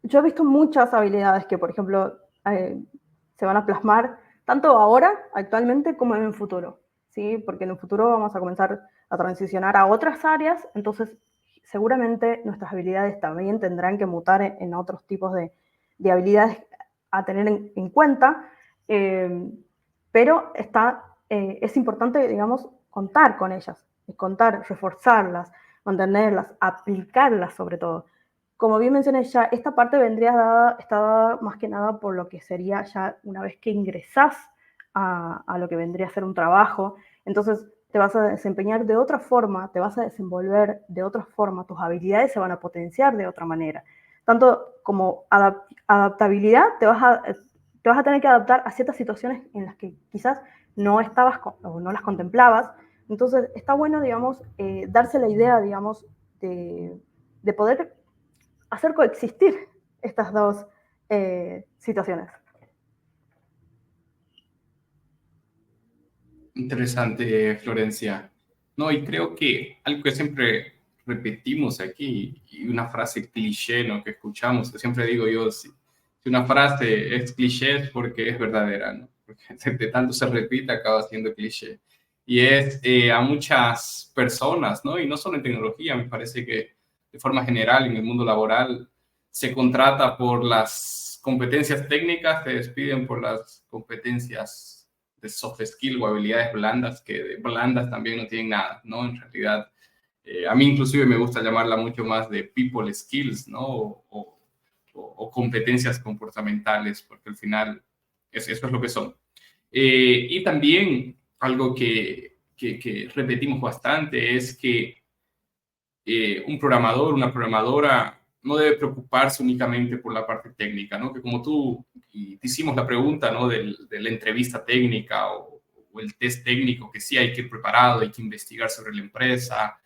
Yo he visto muchas habilidades que, por ejemplo, se van a plasmar tanto ahora, actualmente, como en el futuro, ¿sí? Porque en el futuro vamos a comenzar a transicionar a otras áreas, entonces seguramente nuestras habilidades también tendrán que mutar en otros tipos de habilidades a tener en cuenta, pero es importante, digamos, contar con ellas, contar, reforzarlas, mantenerlas, aplicarlas sobre todo. Como bien mencioné ya, esta parte está dada más que nada por lo que sería ya una vez que ingresás a lo que vendría a ser un trabajo, entonces te vas a desempeñar de otra forma, te vas a desenvolver de otra forma, tus habilidades se van a potenciar de otra manera. Tanto como adaptabilidad, te vas a tener que adaptar a ciertas situaciones en las que quizás no estabas o no las contemplabas. Entonces está bueno, digamos, darse la idea, digamos, de poder hacer coexistir estas dos situaciones. Interesante, Florencia. No, y creo que algo que siempre repetimos aquí, y una frase cliché, ¿no? Que escuchamos, que siempre digo yo, si una frase es cliché es porque es verdadera, ¿no? Porque de tanto se repite acaba siendo cliché. Y es a muchas personas, ¿no? Y no solo en tecnología, me parece que de forma general en el mundo laboral se contrata por las competencias técnicas, se despiden por las competencias de soft skill o habilidades blandas, que de blandas también no tienen nada, ¿no? En realidad, a mí inclusive me gusta llamarla mucho más de people skills, ¿no? O competencias comportamentales, porque al final eso es lo que son. Y también algo que repetimos bastante es que un programador, una programadora no debe preocuparse únicamente por la parte técnica, ¿no? Que como tú te hicimos la pregunta, ¿no? De la entrevista técnica o el test técnico, que sí hay que ir preparado, hay que investigar sobre la empresa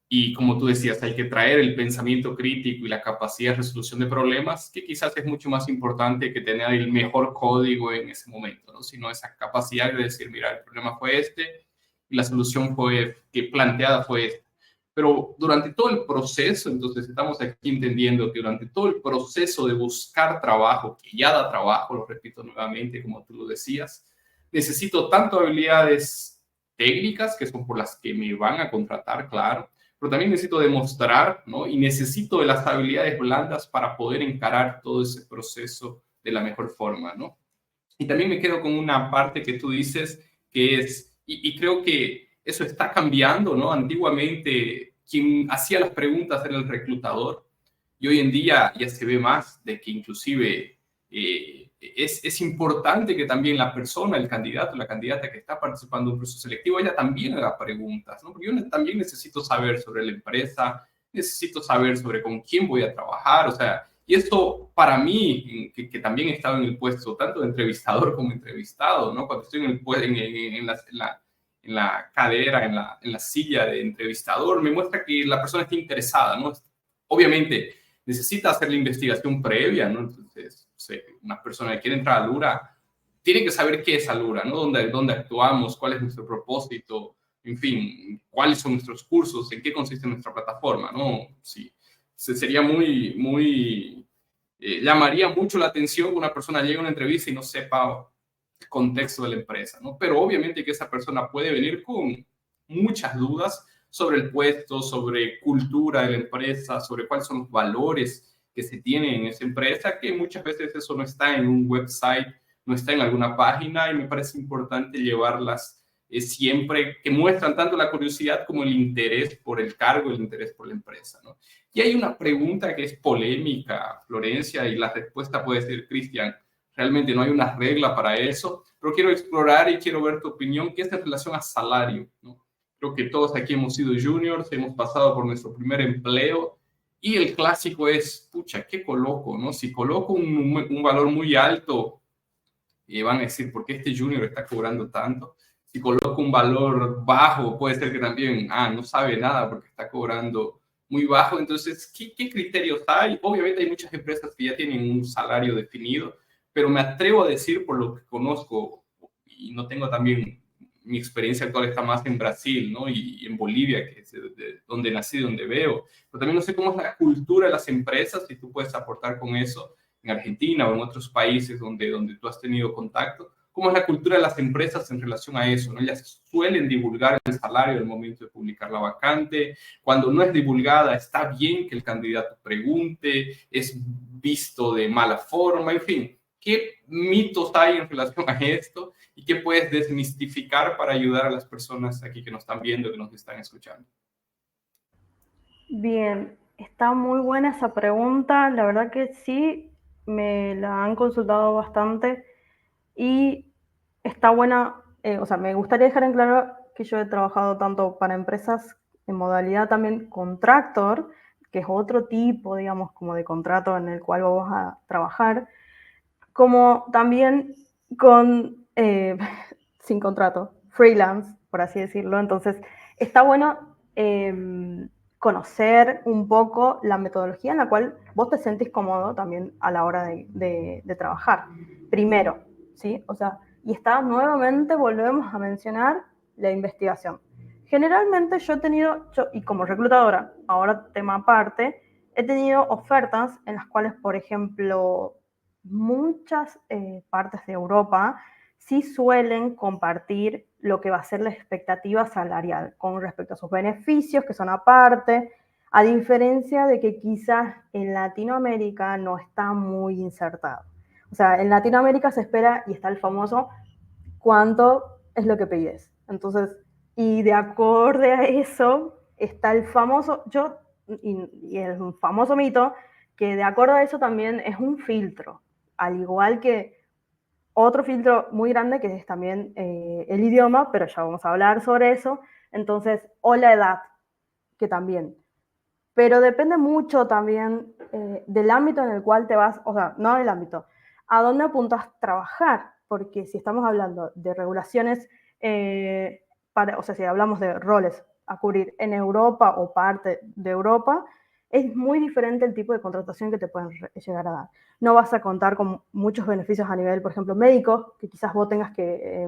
y como tú decías, hay que traer el pensamiento crítico y la capacidad de resolución de problemas, que quizás es mucho más importante que tener el mejor código en ese momento, ¿no? Sino esa capacidad de decir, mira, el problema fue este y la solución planteada fue esta. Pero durante todo el proceso, entonces estamos aquí entendiendo que durante todo el proceso de buscar trabajo, que ya da trabajo, lo repito nuevamente, como tú lo decías, necesito tanto habilidades técnicas, que son por las que me van a contratar, claro, pero también necesito demostrar, ¿no? Y necesito de las habilidades blandas para poder encarar todo ese proceso de la mejor forma, ¿no? Y también me quedo con una parte que tú dices, que es, y creo que eso está cambiando, ¿no? Antiguamente quien hacía las preguntas era el reclutador y hoy en día ya se ve más de que inclusive es importante que también la persona, el candidato, la candidata que está participando en un proceso selectivo, ella también haga preguntas, ¿no? Porque yo también necesito saber sobre la empresa, necesito saber sobre con quién voy a trabajar, o sea, Y esto para mí, que también he estado en el puesto tanto de entrevistador como entrevistado, ¿no? Cuando estoy en la cadera, en la silla de entrevistador, me muestra que la persona está interesada, ¿no? Obviamente necesita hacer la investigación previa, ¿no? Entonces, una persona que quiere entrar a Alura tiene que saber qué es Alura, ¿no? ¿Dónde actuamos? ¿Cuál es nuestro propósito? En fin, ¿cuáles son nuestros cursos? ¿En qué consiste nuestra plataforma? ¿No? Sí, sería llamaría mucho la atención que una persona llegue a una entrevista y no sepa el contexto de la empresa, ¿no? Pero obviamente que esa persona puede venir con muchas dudas sobre el puesto, sobre cultura de la empresa, sobre cuáles son los valores que se tienen en esa empresa, que muchas veces eso no está en un website, no está en alguna página, y me parece importante llevarlas siempre, que muestran tanto la curiosidad como el interés por el cargo, el interés por la empresa, ¿no? Y hay una pregunta que es polémica, Florencia, y la respuesta puede ser, Cristian, realmente no hay una regla para eso, pero quiero explorar y quiero ver tu opinión, que es en relación a salario, ¿no? Creo que todos aquí hemos sido juniors, hemos pasado por nuestro primer empleo, y el clásico es, pucha, ¿qué coloco, no? Si coloco un valor muy alto, van a decir, ¿por qué este junior está cobrando tanto? Si coloco un valor bajo, puede ser que también, no sabe nada porque está cobrando muy bajo. Entonces, ¿qué criterios hay? Obviamente hay muchas empresas que ya tienen un salario definido, pero me atrevo a decir, por lo que conozco, y no tengo también, mi experiencia actual está más en Brasil, ¿no? Y en Bolivia, que es donde nací, donde veo, pero también no sé cómo es la cultura de las empresas, si tú puedes aportar con eso en Argentina o en otros países donde tú has tenido contacto. ¿Cómo es la cultura de las empresas en relación a eso, ¿no? Ellas suelen divulgar el salario al momento de publicar la vacante. Cuando no es divulgada, está bien que el candidato pregunte, es visto de mala forma, en fin. ¿Qué mitos hay en relación a esto y qué puedes desmistificar para ayudar a las personas aquí que nos están viendo, que nos están escuchando? Bien, está muy buena esa pregunta. La verdad que sí, me la han consultado bastante y está buena. O sea, me gustaría dejar en claro que yo he trabajado tanto para empresas en modalidad también contractor, que es otro tipo, digamos, como de contrato en el cual vos vas a trabajar, como también con sin contrato, freelance, por así decirlo. Entonces, está bueno conocer un poco la metodología en la cual vos te sentís cómodo también a la hora de trabajar. Primero, ¿sí? O sea, y está nuevamente, volvemos a mencionar la investigación. Generalmente yo he tenido, y como reclutadora, ahora tema aparte, he tenido ofertas en las cuales, por ejemplo, muchas partes de Europa sí suelen compartir lo que va a ser la expectativa salarial con respecto a sus beneficios, que son aparte, a diferencia de que quizás en Latinoamérica no está muy insertado. O sea, en Latinoamérica se espera, y está el famoso, ¿cuánto es lo que pides? Entonces, y de acorde a eso está el famoso, y el famoso mito, que de acuerdo a eso también es un filtro, al igual que otro filtro muy grande que es también el idioma, pero ya vamos a hablar sobre eso. Entonces, o la edad, que también. Pero depende mucho también del ámbito en el cual te vas, o sea, no del ámbito, a dónde apuntas a trabajar, porque si estamos hablando de regulaciones, o sea, si hablamos de roles a cubrir en Europa o parte de Europa, es muy diferente el tipo de contratación que te pueden llegar a dar. No vas a contar con muchos beneficios a nivel, por ejemplo, médico, que quizás vos tengas que,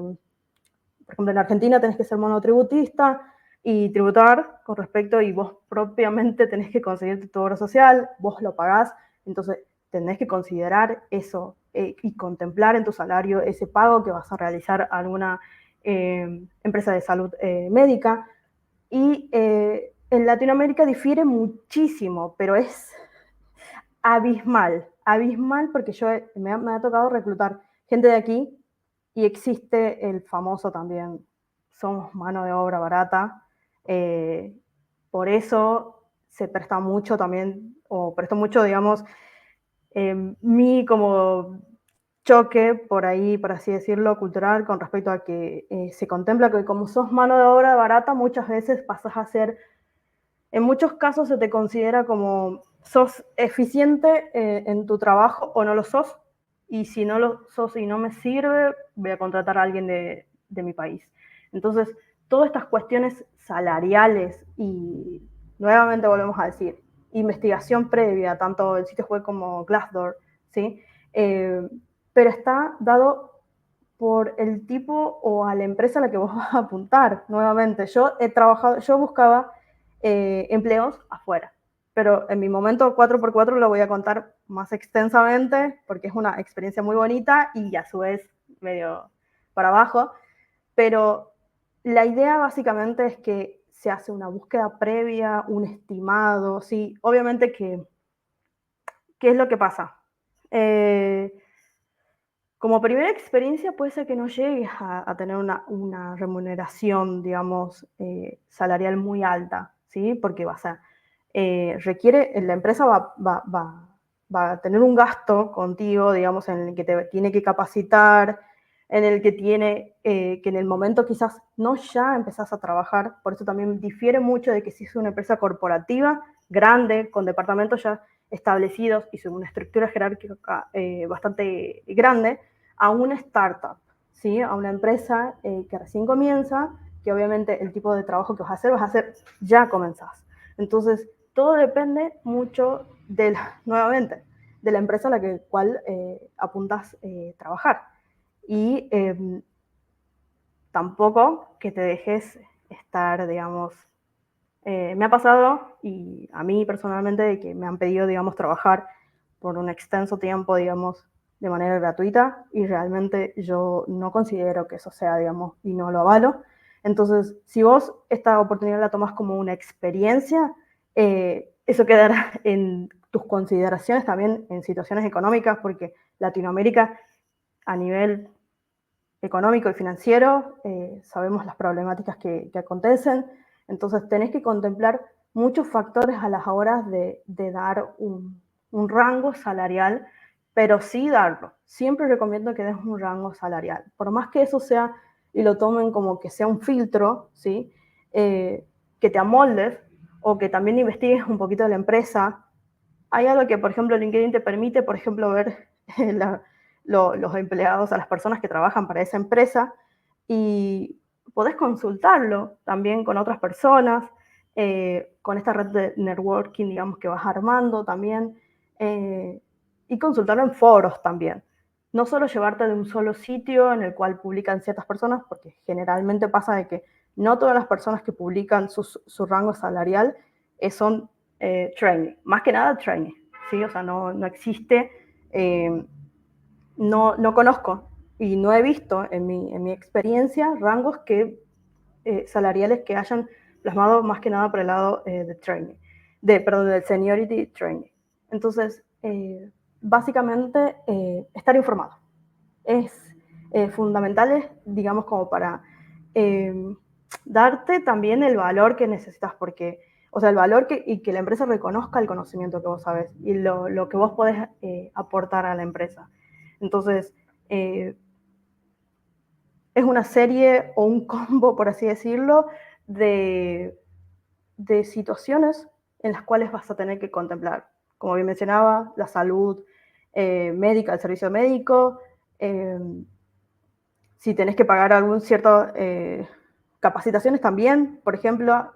por ejemplo, en Argentina tenés que ser monotributista y tributar con respecto, y vos propiamente tenés que conseguirte tu obra social, vos lo pagás, entonces tenés que considerar eso y contemplar en tu salario ese pago que vas a realizar a alguna empresa de salud médica. Y en Latinoamérica difiere muchísimo, pero es abismal, abismal, porque me ha tocado reclutar gente de aquí y existe el famoso también, somos mano de obra barata, por eso se presta mucho también, o prestó mucho, digamos, mi como choque por ahí, por así decirlo, cultural, con respecto a que se contempla que como sos mano de obra barata, muchas veces pasas a ser En muchos casos se te considera como sos eficiente en tu trabajo o no lo sos, y si no lo sos y no me sirve, voy a contratar a alguien de mi país. Entonces, todas estas cuestiones salariales y, nuevamente volvemos a decir, investigación previa, tanto el sitio web como Glassdoor, ¿sí? Pero está dado por el tipo o a la empresa a la que vos vas a apuntar. Nuevamente, yo buscaba empleos afuera, pero en mi momento 4x4 lo voy a contar más extensamente porque es una experiencia muy bonita y a su vez medio para abajo, pero la idea básicamente es que se hace una búsqueda previa, un estimado, sí, obviamente que, ¿qué es lo que pasa? Como primera experiencia puede ser que no llegues a tener una remuneración, digamos, salarial muy alta, ¿sí? Porque la empresa va a tener un gasto contigo, digamos, en el que te tiene que capacitar, en el que tiene, que en el momento quizás no ya empezás a trabajar, por eso también difiere mucho de que si es una empresa corporativa, grande, con departamentos ya establecidos y una estructura jerárquica bastante grande, a una startup, ¿sí? A una empresa que recién comienza, que obviamente el tipo de trabajo que vas a hacer ya comenzás. Entonces, todo depende mucho nuevamente, de la empresa a la cual apuntas trabajar. Y tampoco que te dejes estar, digamos, me ha pasado, y a mí personalmente, de que me han pedido, digamos, trabajar por un extenso tiempo, digamos, de manera gratuita, y realmente yo no considero que eso sea, digamos, y no lo avalo. Entonces, si vos esta oportunidad la tomás como una experiencia, eso quedará en tus consideraciones también en situaciones económicas, porque Latinoamérica, a nivel económico y financiero, sabemos las problemáticas que acontecen, entonces tenés que contemplar muchos factores a las horas de dar un rango salarial, pero sí darlo. Siempre recomiendo que des un rango salarial, por más que eso sea, y lo tomen como que sea un filtro, ¿sí? Que te amoldes, o que también investigues un poquito de la empresa. Hay algo que, por ejemplo, LinkedIn te permite, por ejemplo, ver los empleados, a las personas que trabajan para esa empresa, y podés consultarlo también con otras personas, con esta red de networking, digamos, que vas armando también, y consultarlo en foros también. No solo llevarte de un solo sitio en el cual publican ciertas personas, porque generalmente pasa de que no todas las personas que publican su rango salarial son trainee, más que nada trainee, ¿sí? O sea, no existe, no conozco y no he visto en mi experiencia rangos salariales que hayan plasmado más que nada por el lado de trainee, del seniority trainee. Entonces, básicamente, estar informado es fundamental, digamos, como para darte también el valor que necesitas, porque, o sea, el valor y que la empresa reconozca el conocimiento que vos sabés y lo que vos podés aportar a la empresa. Entonces, es una serie o un combo, por así decirlo, de situaciones en las cuales vas a tener que contemplar, como bien mencionaba, la salud médica, el servicio médico, si tenés que pagar algún cierto capacitaciones también. Por ejemplo,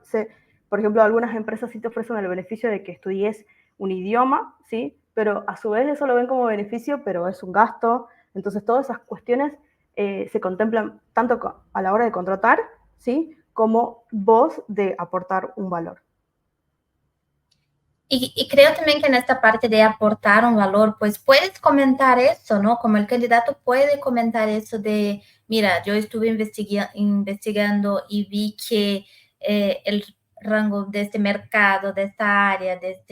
algunas empresas sí te ofrecen el beneficio de que estudies un idioma, ¿sí? Pero a su vez eso lo ven como beneficio, pero es un gasto. Entonces, todas esas cuestiones se contemplan tanto a la hora de contratar, ¿sí? Como vos de aportar un valor. Y creo también que en esta parte de aportar un valor, pues puedes comentar eso, ¿no? Como el candidato puede comentar eso de, mira, yo estuve investigando y vi que el rango de este mercado, de esta área, de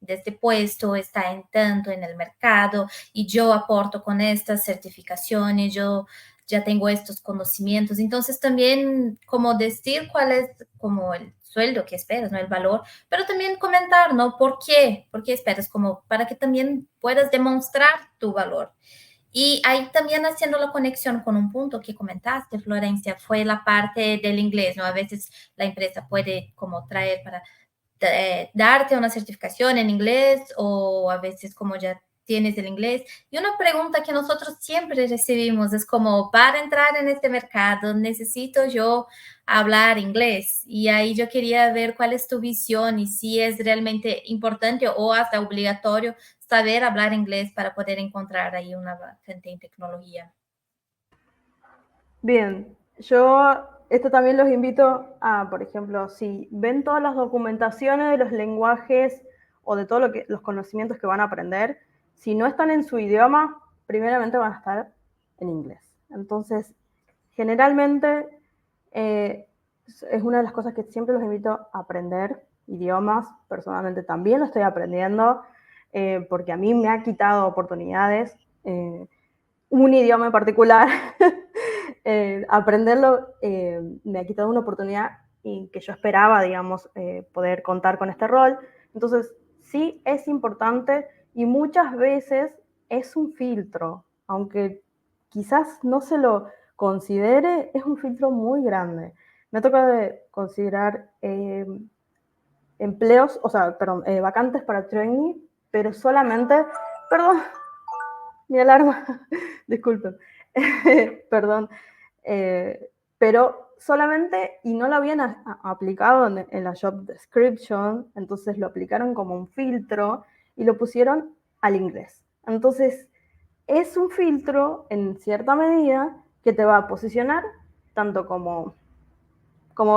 este puesto está en tanto en el mercado y yo aporto con estas certificaciones, yo ya tengo estos conocimientos. Entonces también como decir cuál es como el sueldo que esperas, ¿no? El valor, pero también comentar, ¿no? ¿Por qué? ¿Por qué esperas? Como para que también puedas demostrar tu valor. Y ahí también haciendo la conexión con un punto que comentaste, Florencia, fue la parte del inglés, ¿no? A veces la empresa puede como traer para darte una certificación en inglés o a veces como ya tienes el inglés. Y una pregunta que nosotros siempre recibimos es como, para entrar en este mercado, ¿necesito yo hablar inglés? Y ahí yo quería ver cuál es tu visión y si es realmente importante o hasta obligatorio saber hablar inglés para poder encontrar ahí una gente en tecnología. Bien, yo esto también los invito a, por ejemplo, si ven todas las documentaciones de los lenguajes o de todos los conocimientos que van a aprender, si no están en su idioma, primeramente van a estar en inglés. Entonces, generalmente es una de las cosas que siempre los invito a aprender, idiomas. Personalmente también lo estoy aprendiendo porque a mí me ha quitado oportunidades. Un idioma en particular, aprenderlo me ha quitado una oportunidad y que yo esperaba, digamos, poder contar con este rol. Entonces, sí es importante y muchas veces es un filtro, aunque quizás no se lo considere, es un filtro muy grande. Me ha tocado considerar empleos, o sea, perdón, vacantes para trainee, pero solamente, perdón, mi alarma, disculpen, perdón, pero solamente, y no lo habían aplicado en la job description, entonces lo aplicaron como un filtro y lo pusieron al inglés. Entonces, es un filtro en cierta medida que te va a posicionar tanto como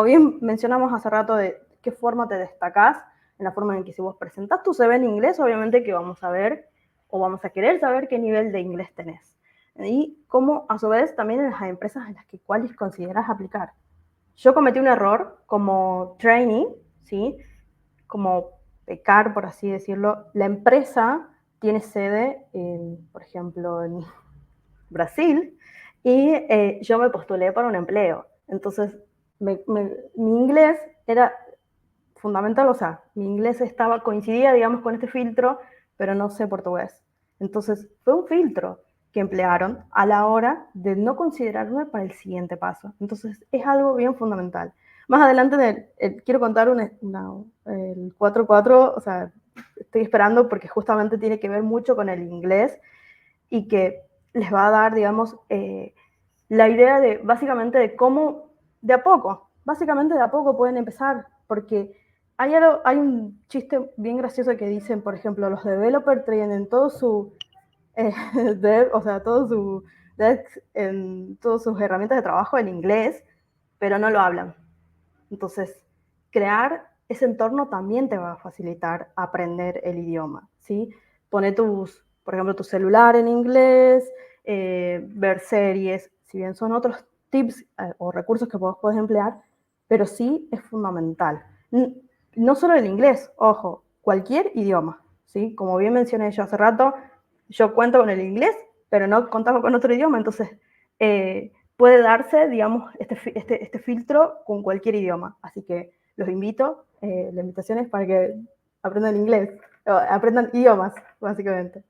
bien mencionamos hace rato de qué forma te destacás, en la forma en que si vos presentás tu CV en inglés, obviamente que vamos a ver o vamos a querer saber qué nivel de inglés tenés. Y cómo, a su vez, también en las empresas en las que cuáles consideras aplicar. Yo cometí un error como trainee, ¿sí? Como becar, por así decirlo. La empresa tiene sede, por ejemplo, en Brasil, y yo me postulé para un empleo. Entonces, mi inglés era fundamental, o sea, mi inglés coincidía, digamos, con este filtro, pero no sé portugués. Entonces, fue un filtro que emplearon a la hora de no considerarme para el siguiente paso. Entonces, es algo bien fundamental. Más adelante quiero contar el 4-4, o sea, estoy esperando porque justamente tiene que ver mucho con el inglés y que les va a dar, digamos, la idea de, básicamente, de cómo, básicamente de a poco pueden empezar, porque hay un chiste bien gracioso que dicen, por ejemplo, los developers tienen todo su dev, o sea, todas sus herramientas de trabajo en inglés, pero no lo hablan. Entonces, crear ese entorno también te va a facilitar aprender el idioma, ¿sí? Pone por ejemplo, tu celular en inglés, ver series, si bien son otros tips o recursos que vos podés emplear, pero sí es fundamental. No solo el inglés, ojo, cualquier idioma, ¿sí? Como bien mencioné yo hace rato, yo cuento con el inglés, pero no contamos con otro idioma, entonces puede darse, digamos, este filtro con cualquier idioma. Así que los invito, la invitación es para que aprendan inglés, aprendan idiomas, básicamente.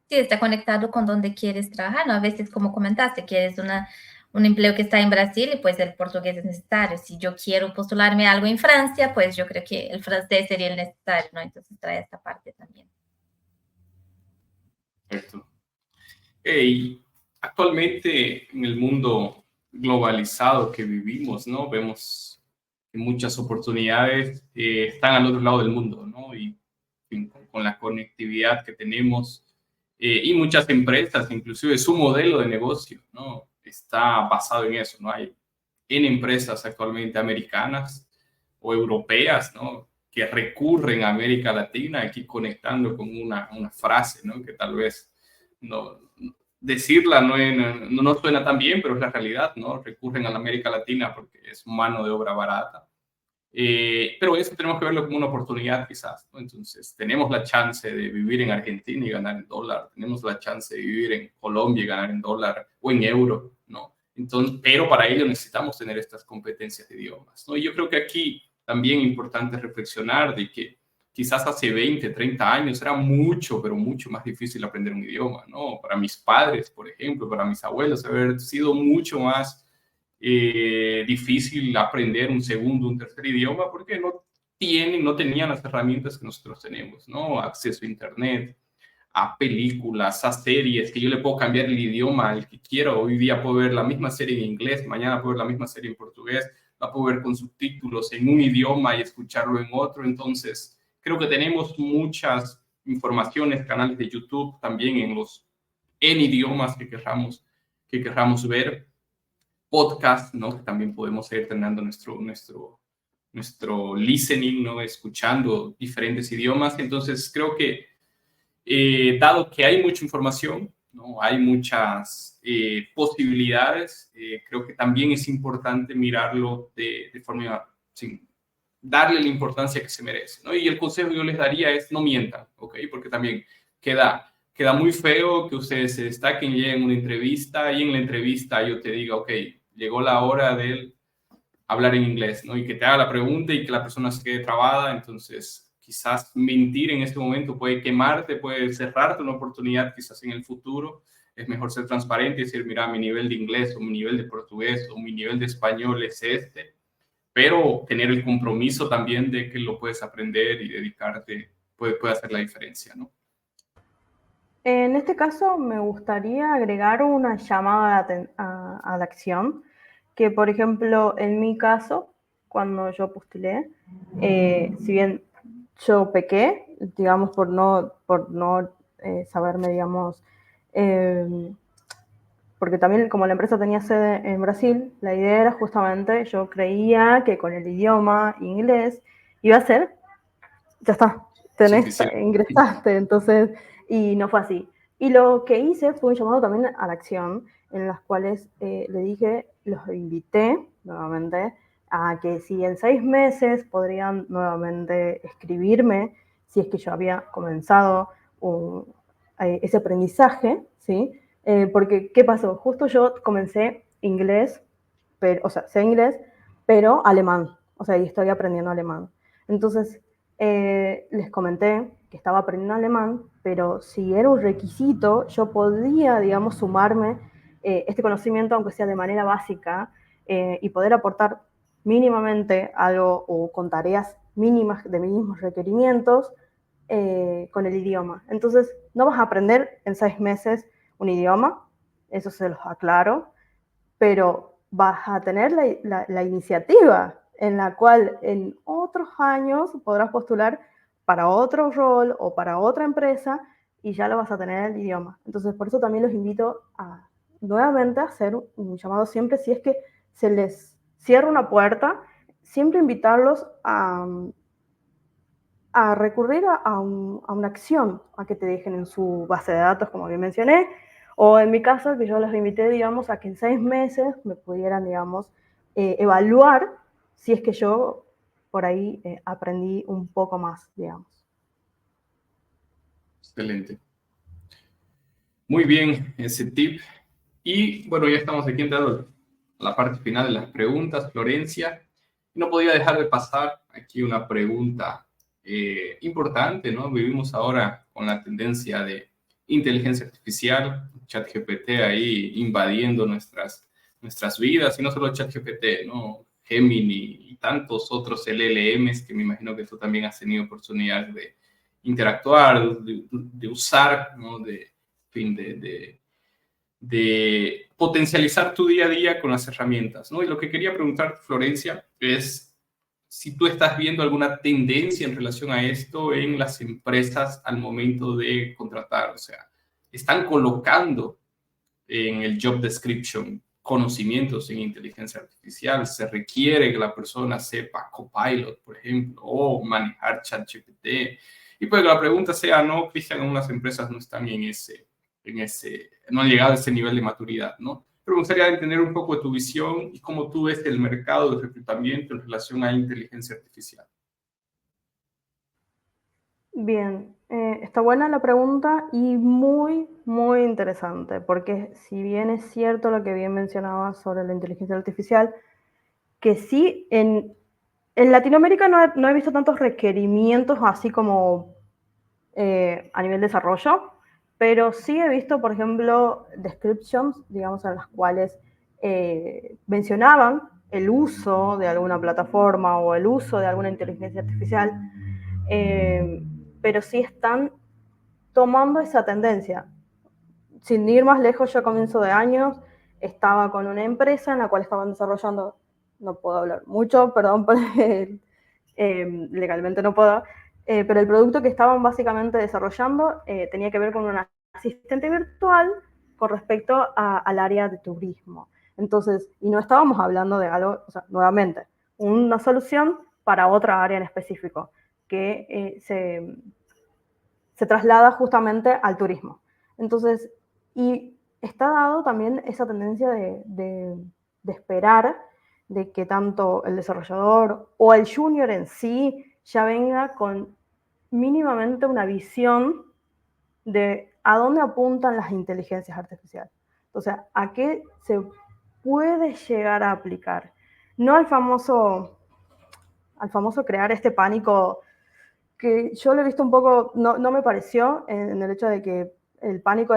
Sí, está conectado con donde quieres trabajar, ¿no? A veces, como comentaste, quieres un empleo que está en Brasil y pues el portugués es necesario. Si yo quiero postularme a algo en Francia, pues yo creo que el francés sería el necesario, ¿no? Entonces trae esta parte también. Perfecto. Y actualmente en el mundo globalizado que vivimos, ¿no? Vemos que muchas oportunidades están al otro lado del mundo, ¿no? Y con la conectividad que tenemos y muchas empresas, inclusive su modelo de negocio, ¿no? Está basado en eso, ¿no? Hay en empresas actualmente americanas o europeas, ¿no? Que recurren a América Latina, aquí conectando con una frase, ¿no? Que tal vez no, decirla no suena tan bien, pero es la realidad, ¿no? Recurren a la América Latina porque es mano de obra barata. Pero eso tenemos que verlo como una oportunidad quizás, ¿no? Entonces, tenemos la chance de vivir en Argentina y ganar en dólar, tenemos la chance de vivir en Colombia y ganar en dólar o en euro, ¿no? Entonces, pero para ello necesitamos tener estas competencias de idiomas, ¿no? Y yo creo que aquí también es importante reflexionar de que quizás hace 20, 30 años era mucho, pero mucho más difícil aprender un idioma, ¿no? Para mis padres, por ejemplo, para mis abuelos, haber sido mucho más difícil aprender un segundo, un tercer idioma, porque no no tenían las herramientas que nosotros tenemos, ¿no? Acceso a Internet, a películas, a series, que yo le puedo cambiar el idioma al que quiero. Hoy día puedo ver la misma serie en inglés, mañana puedo ver la misma serie en portugués, la puedo ver con subtítulos en un idioma y escucharlo en otro. Entonces, creo que tenemos muchas informaciones, canales de YouTube también en idiomas que querramos ver, podcast, ¿no? Que también podemos ir teniendo nuestro listening, ¿no? Escuchando diferentes idiomas. Entonces, creo que dado que hay mucha información, ¿no? Hay muchas posibilidades, creo que también es importante mirarlo de forma, sin darle la importancia que se merece, ¿no? Y el consejo que yo les daría es no mientan, ¿ok? Porque también queda muy feo que ustedes se destaquen y lleguen a una entrevista y en la entrevista yo te diga, ok, llegó la hora de hablar en inglés, ¿no? Y que te haga la pregunta y que la persona se quede trabada. Entonces, quizás mentir en este momento puede quemarte, puede cerrarte una oportunidad quizás en el futuro. Es mejor ser transparente y decir, mira, mi nivel de inglés o mi nivel de portugués o mi nivel de español es este, pero tener el compromiso también de que lo puedes aprender y dedicarte puede hacer la diferencia, ¿no? En este caso, me gustaría agregar una llamada a la acción, que por ejemplo, en mi caso, cuando yo postulé, si bien yo pequé, digamos, por no saberme, digamos, porque también como la empresa tenía sede en Brasil, la idea era justamente, yo creía que con el idioma inglés iba a ser, ya está, Suficiente. ingresaste, entonces, y no fue así. Y lo que hice fue un llamado también a la acción, en las cuales le dije, los invité nuevamente a que si en 6 meses podrían nuevamente escribirme, si es que yo había comenzado ese aprendizaje, ¿sí? Porque, ¿qué pasó? Justo yo comencé inglés, o sea, sé inglés, pero alemán, o sea, y estoy aprendiendo alemán. Entonces, les comenté que estaba aprendiendo alemán, pero si era un requisito, yo podía, digamos, sumarme este conocimiento, aunque sea de manera básica, y poder aportar mínimamente algo o con tareas mínimas de mínimos requerimientos con el idioma. Entonces, no vas a aprender en 6 meses un idioma, eso se los aclaro, pero vas a tener la iniciativa en la cual en otros años podrás postular para otro rol o para otra empresa y ya lo vas a tener en el idioma. Entonces, por eso también los invito a nuevamente a hacer un llamado siempre, si es que se les cierra una puerta, siempre invitarlos a recurrir a una acción, a que te dejen en su base de datos, como bien mencioné, o en mi caso, que yo los invité, digamos, a que en 6 meses me pudieran, digamos, evaluar si es que yo por ahí aprendí un poco más, digamos. Excelente. Muy bien ese tip. Y bueno, ya estamos aquí entrando a la parte final de las preguntas, Florencia. No podía dejar de pasar aquí una pregunta importante, ¿no? Vivimos ahora con la tendencia de inteligencia artificial, ChatGPT ahí invadiendo nuestras vidas, y no solo ChatGPT, ¿no? Gemini y tantos otros LLMs que me imagino que tú también has tenido oportunidad de interactuar, de usar, ¿no? De potencializar tu día a día con las herramientas, ¿no? Y lo que quería preguntar, Florencia, es si tú estás viendo alguna tendencia en relación a esto en las empresas al momento de contratar. O sea, están colocando en el job description conocimientos en inteligencia artificial. Se requiere que la persona sepa Copilot, por ejemplo, o manejar ChatGPT. Y pues la pregunta sea, no, Cristian, aún las empresas no están no han llegado a ese nivel de maturidad, ¿no? Pero me gustaría entender un poco de tu visión y cómo tú ves el mercado de reclutamiento en relación a inteligencia artificial. Bien, está buena la pregunta y muy, muy interesante, porque si bien es cierto lo que bien mencionabas sobre la inteligencia artificial, que sí, en Latinoamérica no he visto tantos requerimientos así como a nivel desarrollo, pero sí he visto, por ejemplo, descriptions, digamos, en las cuales mencionaban el uso de alguna plataforma o el uso de alguna inteligencia artificial, pero sí están tomando esa tendencia. Sin ir más lejos, yo a comienzo de años estaba con una empresa en la cual estaban desarrollando, no puedo hablar mucho, perdón, legalmente no puedo, pero el producto que estaban básicamente desarrollando tenía que ver con una asistente virtual con respecto al área de turismo. Entonces, y no estábamos hablando de algo, o sea, nuevamente, una solución para otra área en específico, que se traslada justamente al turismo. Entonces, y está dado también esa tendencia de esperar de que tanto el desarrollador o el junior en sí ya venga con mínimamente una visión de a dónde apuntan las inteligencias artificiales. O sea, a qué se puede llegar a aplicar. No al famoso crear este pánico que yo lo he visto un poco, no me pareció en el hecho de que el pánico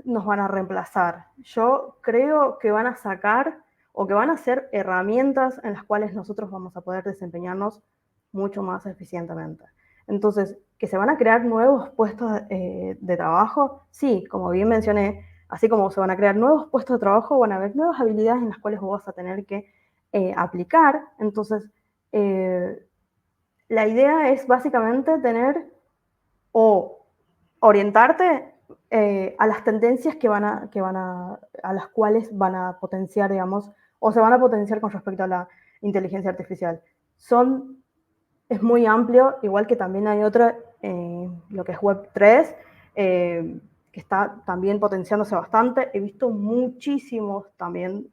nos van a reemplazar. Yo creo que van a sacar o que van a ser herramientas en las cuales nosotros vamos a poder desempeñarnos mucho más eficientemente. Entonces, que se van a crear nuevos puestos de trabajo, sí, como bien mencioné, así como se van a crear nuevos puestos de trabajo, van a haber nuevas habilidades en las cuales vos vas a tener que aplicar. Entonces, la idea es básicamente tener o orientarte a las tendencias a las cuales van a potenciar, digamos, o se van a potenciar con respecto a la inteligencia artificial. Es muy amplio, igual que también hay otra, lo que es Web3, que está también potenciándose bastante. He visto muchísimos también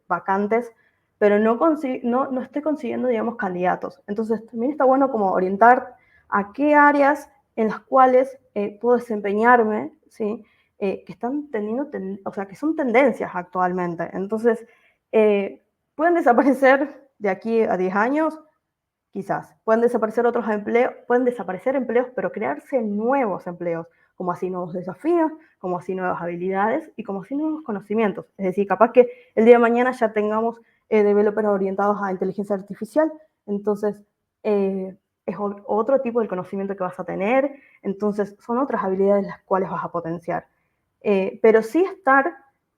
vacantes, pero no estoy consiguiendo, digamos, candidatos. Entonces, también está bueno como orientar a qué áreas en las cuales puedo desempeñarme, ¿sí? Que están teniendo, o sea, que son tendencias actualmente. Entonces, pueden desaparecer de aquí a 10 años, quizás. Pueden desaparecer otros empleos, pueden desaparecer empleos, pero crearse nuevos empleos, como así nuevos desafíos, como así nuevas habilidades y como así nuevos conocimientos. Es decir, capaz que el día de mañana ya tengamos developers orientados a inteligencia artificial, entonces es otro tipo de conocimiento que vas a tener, entonces son otras habilidades las cuales vas a potenciar. Pero sí estar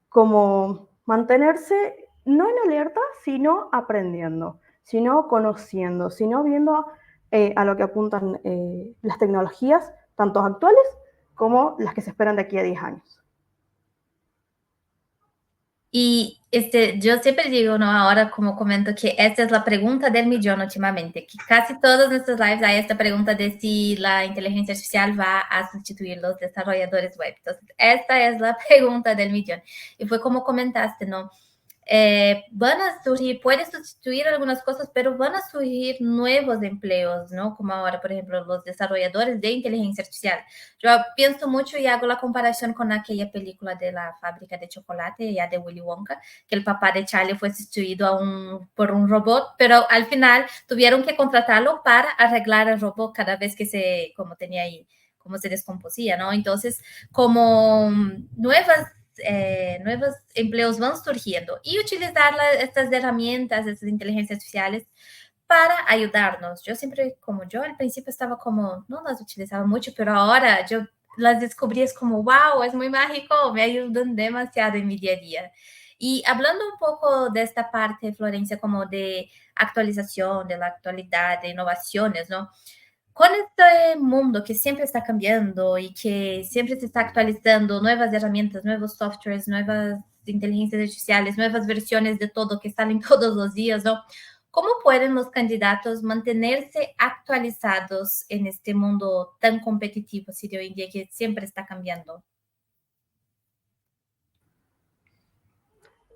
como mantenerse no en alerta, sino aprendiendo, sino conociendo, sino viendo a lo que apuntan las tecnologías, tanto actuales como las que se esperan de aquí a 10 años. Y yo siempre digo, ¿no? Ahora como comento que esta es la pregunta del millón últimamente, que casi todas nuestras lives hay esta pregunta de si la inteligencia artificial va a sustituir los desarrolladores web. Entonces, esta es la pregunta del millón. Y fue como comentaste, ¿no? Van a surgir, puede sustituir algunas cosas, pero van a surgir nuevos empleos, ¿no? Como ahora, por ejemplo, los desarrolladores de inteligencia artificial. Yo pienso mucho y hago la comparación con aquella película de la fábrica de chocolate, ya de Willy Wonka, que el papá de Charlie fue sustituido por un robot, pero al final tuvieron que contratarlo para arreglar el robot cada vez que como tenía ahí, como se descomposía, ¿no? Entonces, como nuevos empleos van surgiendo y utilizar estas herramientas, estas inteligencias artificiales para ayudarnos. Yo siempre, como yo al principio estaba como, no las utilizaba mucho, pero ahora yo las descubrí, es como, wow, es muy mágico, me ayudan demasiado en mi día a día. Y hablando un poco de esta parte, Florencia, como de actualización, de la actualidad, de innovaciones, ¿no? Con este mundo que siempre está cambiando y que siempre se está actualizando, nuevas herramientas, nuevos softwares, nuevas inteligencias artificiales, nuevas versiones de todo que salen todos los días, ¿no? ¿Cómo pueden los candidatos mantenerse actualizados en este mundo tan competitivo así de hoy en día que siempre está cambiando?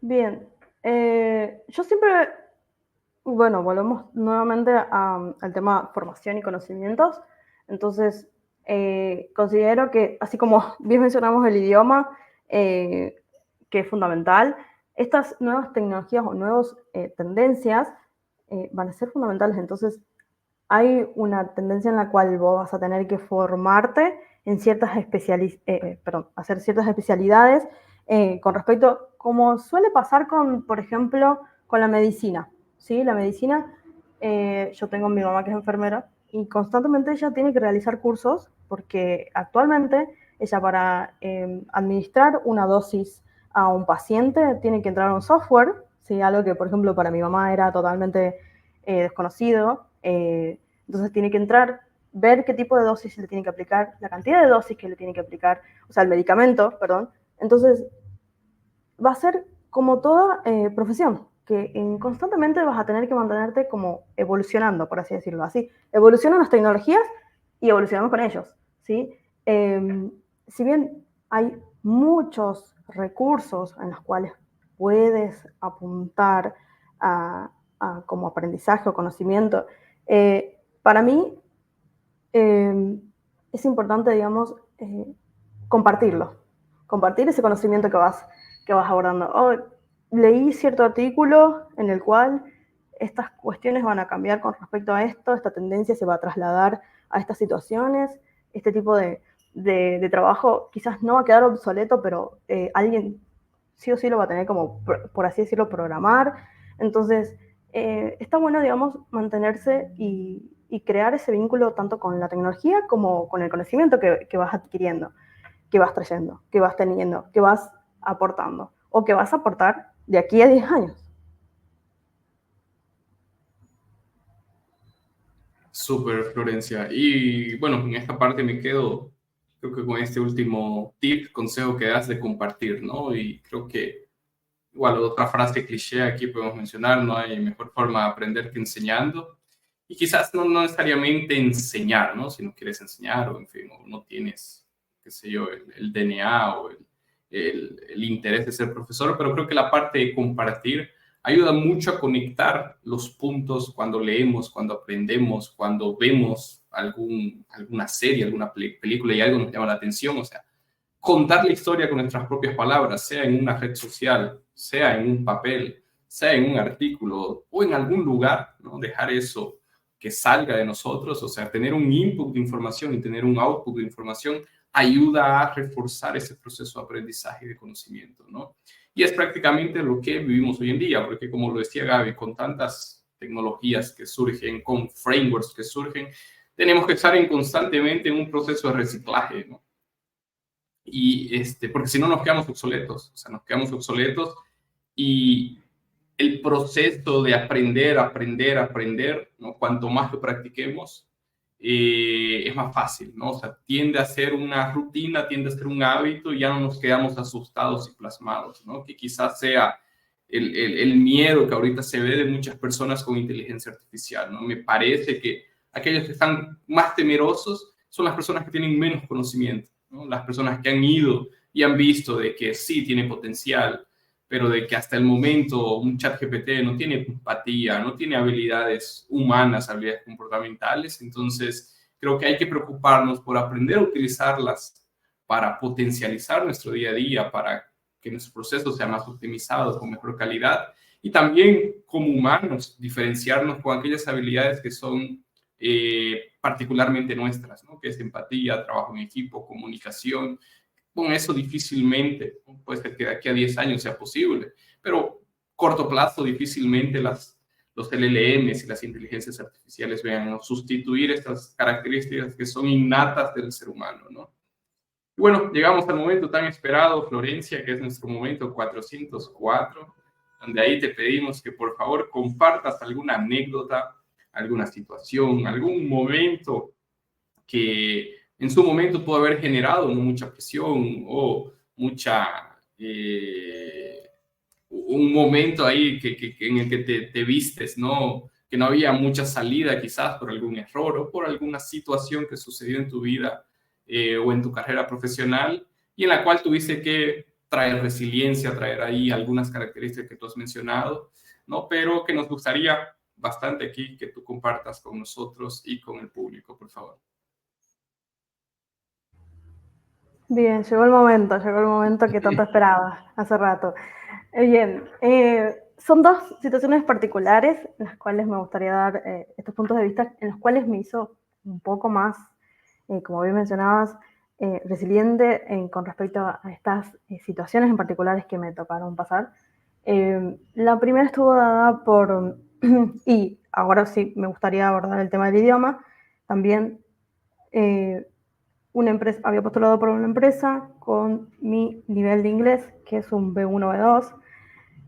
Bien, yo siempre, bueno, volvemos nuevamente al tema formación y conocimientos. Entonces, considero que, así como bien mencionamos el idioma, que es fundamental, estas nuevas tecnologías o nuevas tendencias van a ser fundamentales. Entonces, hay una tendencia en la cual vos vas a tener que formarte en hacer ciertas especialidades con respecto, como suele pasar con, por ejemplo, con la medicina, ¿sí? La medicina, yo tengo a mi mamá que es enfermera y constantemente ella tiene que realizar cursos porque actualmente ella para administrar una dosis a un paciente tiene que entrar a un software, ¿sí? Algo que, por ejemplo, para mi mamá era totalmente desconocido. Entonces tiene que entrar, ver qué tipo de dosis le tiene que aplicar, la cantidad de dosis que le tiene que aplicar, o sea, el medicamento, perdón. Entonces va a ser como toda profesión, que constantemente vas a tener que mantenerte como evolucionando, por así decirlo. Así, evolucionan las tecnologías y evolucionamos con ellos, ¿sí? Si bien hay muchos recursos en los cuales puedes apuntar como aprendizaje o conocimiento, para mí es importante, digamos, compartirlo, compartir ese conocimiento que vas abordando. Oh, leí cierto artículo en el cual estas cuestiones van a cambiar con respecto a esto, esta tendencia se va a trasladar a estas situaciones, este tipo de trabajo quizás no va a quedar obsoleto, pero alguien sí o sí lo va a tener como, por así decirlo, programar. Entonces, está bueno, digamos, mantenerse y crear ese vínculo tanto con la tecnología como con el conocimiento que vas adquiriendo, que vas trayendo, que vas teniendo, que vas aportando o que vas a aportar de aquí a 10 años. Súper, Florencia. Y bueno, en esta parte me quedo, creo que con este último tip, consejo que das de compartir, ¿no? Y creo que igual otra frase cliché aquí podemos mencionar, no hay mejor forma de aprender que enseñando. Y quizás no necesariamente enseñar, ¿no? Si no quieres enseñar o, en fin, o no tienes, qué sé yo, el DNA o el interés de ser profesor, pero creo que la parte de compartir ayuda mucho a conectar los puntos cuando leemos, cuando aprendemos, cuando vemos alguna serie, alguna película y algo nos llama la atención, o sea, contar la historia con nuestras propias palabras, sea en una red social, sea en un papel, sea en un artículo o en algún lugar, ¿no? Dejar eso que salga de nosotros, o sea, tener un input de información y tener un output de información ayuda a reforzar ese proceso de aprendizaje y de conocimiento, ¿no? Y es prácticamente lo que vivimos hoy en día, porque como lo decía Gaby, con tantas tecnologías que surgen, con frameworks que surgen, tenemos que estar constantemente en un proceso de reciclaje, ¿no? Y porque si no nos quedamos obsoletos, o sea, nos quedamos obsoletos y el proceso de aprender, ¿no? Cuanto más lo practiquemos, es más fácil, ¿no? O sea, tiende a ser una rutina, tiende a ser un hábito y ya no nos quedamos asustados y plasmados, ¿no? Que quizás sea el miedo que ahorita se ve de muchas personas con inteligencia artificial, ¿no? Me parece que aquellos que están más temerosos son las personas que tienen menos conocimiento, ¿no? Las personas que han ido y han visto de que sí tiene potencial, pero de que hasta el momento un chat GPT no tiene empatía, no tiene habilidades humanas, habilidades comportamentales, entonces creo que hay que preocuparnos por aprender a utilizarlas para potencializar nuestro día a día, para que nuestro proceso sea más optimizado, con mejor calidad, y también como humanos diferenciarnos con aquellas habilidades que son particularmente nuestras, ¿no? Que es empatía, trabajo en equipo, comunicación. Con eso difícilmente, puede ser que de aquí a 10 años sea posible, pero corto plazo difícilmente los LLMs y las inteligencias artificiales vean, ¿no? Sustituir estas características que son innatas del ser humano, ¿no? Y bueno, llegamos al momento tan esperado, Florencia, que es nuestro momento 404, donde ahí te pedimos que por favor compartas alguna anécdota, alguna situación, algún momento que en su momento pudo haber generado, ¿no? Mucha presión o un momento ahí en el que te vistes, ¿no? Que no había mucha salida quizás por algún error o por alguna situación que sucedió en tu vida o en tu carrera profesional y en la cual tuviste que traer resiliencia, traer ahí algunas características que tú has mencionado, ¿no? Pero que nos gustaría bastante aquí que tú compartas con nosotros y con el público, por favor. Bien, llegó el momento que tanto esperaba hace rato. Bien, son dos situaciones particulares en las cuales me gustaría dar estos puntos de vista, en los cuales me hizo un poco más, como bien mencionabas, resiliente con respecto a estas situaciones en particulares que me tocaron pasar. La primera estuvo dada por, y ahora sí me gustaría abordar el tema del idioma, también una empresa, había postulado por una empresa con mi nivel de inglés, que es un B1, B2,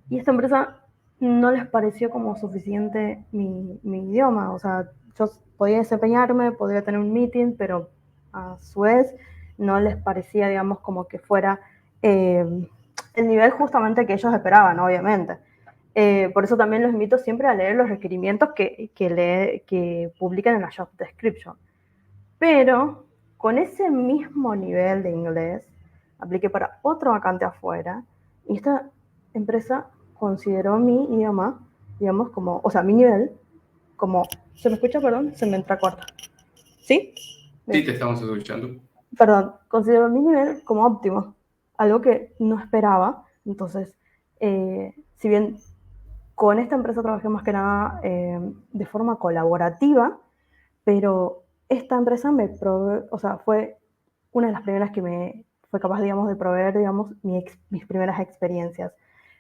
y esta empresa no les pareció como suficiente mi idioma, o sea, yo podía desempeñarme, podía tener un meeting, pero a su vez no les parecía, digamos, como que fuera el nivel justamente que ellos esperaban, obviamente. Por eso también los invito siempre a leer los requerimientos que publican en la job description. Pero con ese mismo nivel de inglés, apliqué para otra vacante afuera y esta empresa consideró mi idioma, digamos, como, o sea, mi nivel, como, ¿se me escucha? Perdón, se me entrecorta. ¿Sí? Sí, te estamos escuchando. Perdón, considero mi nivel como óptimo, algo que no esperaba. Entonces, si bien con esta empresa trabajé más que nada de forma colaborativa, pero esta empresa me provee, o sea, fue una de las primeras que me fue capaz, digamos, de proveer, digamos, mis primeras experiencias.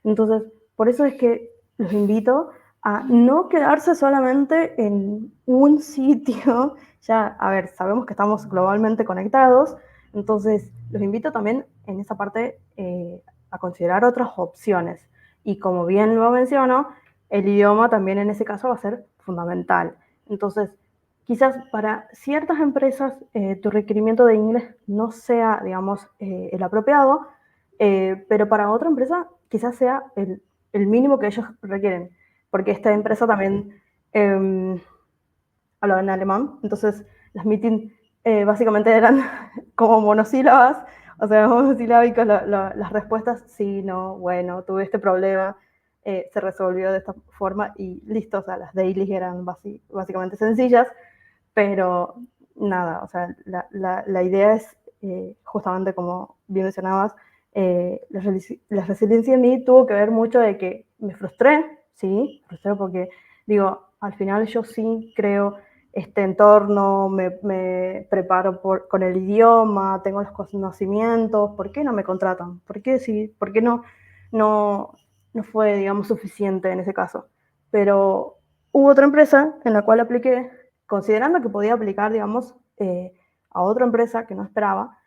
Entonces, por eso es que los invito a no quedarse solamente en un sitio. Ya, a ver, sabemos que estamos globalmente conectados, entonces los invito también en esa parte a considerar otras opciones. Y como bien lo menciono, el idioma también en ese caso va a ser fundamental. Entonces, quizás para ciertas empresas tu requerimiento de inglés no sea, digamos, el apropiado, pero para otra empresa quizás sea el mínimo que ellos requieren, porque esta empresa también hablaba en alemán, entonces las meetings básicamente eran como monosílabas, o sea, monosilábicas las respuestas, sí, no, bueno, tuve este problema, se resolvió de esta forma y listo, o sea, las dailies eran básicamente sencillas, pero nada, o sea, la idea es justamente como bien mencionabas, la resiliencia en mí tuvo que ver mucho de que me frustré, sí, frustré porque digo, al final yo sí creo este entorno, me preparo con el idioma, tengo los conocimientos, ¿por qué no me contratan? ¿Por qué, sí, por qué no, no fue, digamos, suficiente en ese caso? Pero hubo otra empresa en la cual apliqué considerando que podía aplicar, digamos, a otra empresa que no esperaba,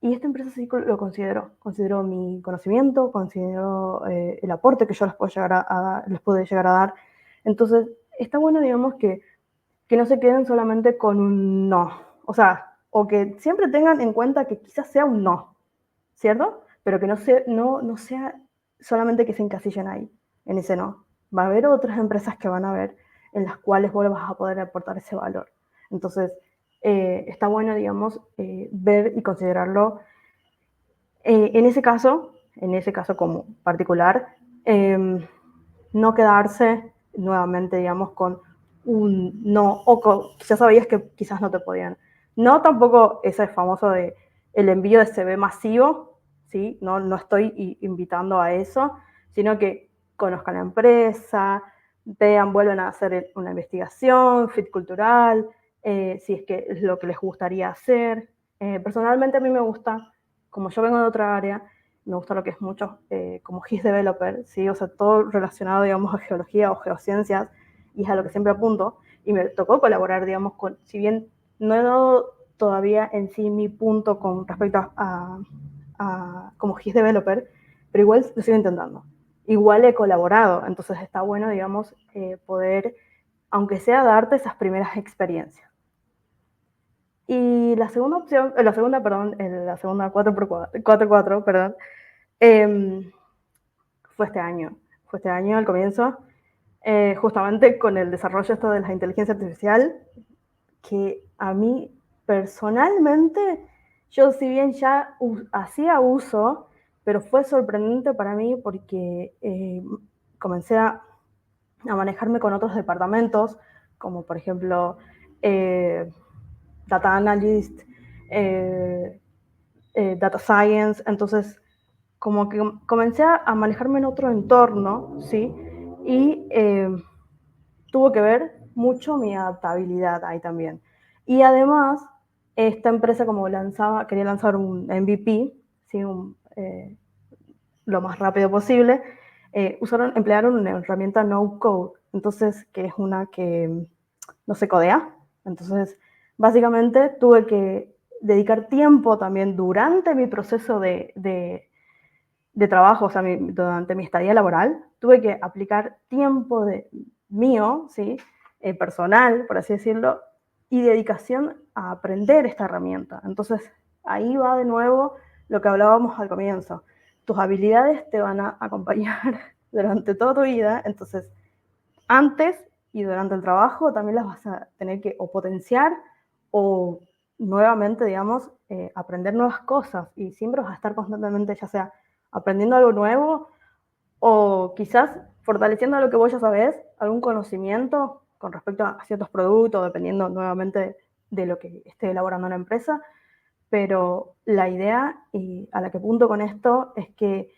y esta empresa sí lo consideró mi conocimiento, consideró el aporte que yo les pude llegar a dar. Entonces, está bueno, digamos, que no se queden solamente con un no, o sea, o que siempre tengan en cuenta que quizás sea un no, ¿cierto? Pero que no sea solamente que se encasillen ahí, en ese no. Va a haber otras empresas que van a ver en las cuales vos vas a poder aportar ese valor. Entonces, está bueno, digamos, ver y considerarlo en ese caso como particular, no quedarse nuevamente, digamos, con un no, o ya sabías que quizás no te podían. No tampoco ese famoso de el envío de CV masivo, ¿sí? No estoy invitando a eso, sino que conozcan la empresa, vean, vuelven a hacer una investigación, fit cultural, si es que es lo que les gustaría hacer. Personalmente a mí me gusta, como yo vengo de otra área, me gusta lo que es mucho como GIS Developer, ¿sí? O sea, todo relacionado, digamos, a geología o geociencias, y es a lo que siempre apunto, y me tocó colaborar, digamos, si bien no he dado todavía en sí mi punto con respecto a como GIS Developer, pero igual lo sigo intentando. Igual he colaborado, entonces está bueno, digamos, poder, aunque sea, darte esas primeras experiencias. Y la segunda opción, la segunda 4x4, perdón, fue este año. Fue este año al comienzo, justamente con el desarrollo esto de la inteligencia artificial, que a mí personalmente, yo si bien ya hacía uso, pero fue sorprendente para mí porque comencé a manejarme con otros departamentos, como por ejemplo Data Analyst, Data Science, entonces como que comencé a manejarme en otro entorno, ¿sí? Y tuvo que ver mucho mi adaptabilidad ahí también. Y además, esta empresa como quería lanzar un MVP, ¿sí? Lo más rápido posible, emplearon una herramienta no code, entonces, que es una que no se codea. Entonces, básicamente tuve que dedicar tiempo también durante mi proceso de trabajo, o sea, durante mi estadía laboral, tuve que aplicar tiempo mío, ¿sí? Personal, por así decirlo, y dedicación a aprender esta herramienta. Entonces, ahí va de nuevo lo que hablábamos al comienzo. Tus habilidades te van a acompañar durante toda tu vida, entonces, antes y durante el trabajo también las vas a tener que o potenciar o nuevamente, digamos, aprender nuevas cosas, y siempre vas a estar constantemente, ya sea aprendiendo algo nuevo o quizás fortaleciendo lo que vos ya sabés, algún conocimiento con respecto a ciertos productos, dependiendo nuevamente de lo que esté elaborando una empresa. Pero la idea, y a la que apunto con esto, es que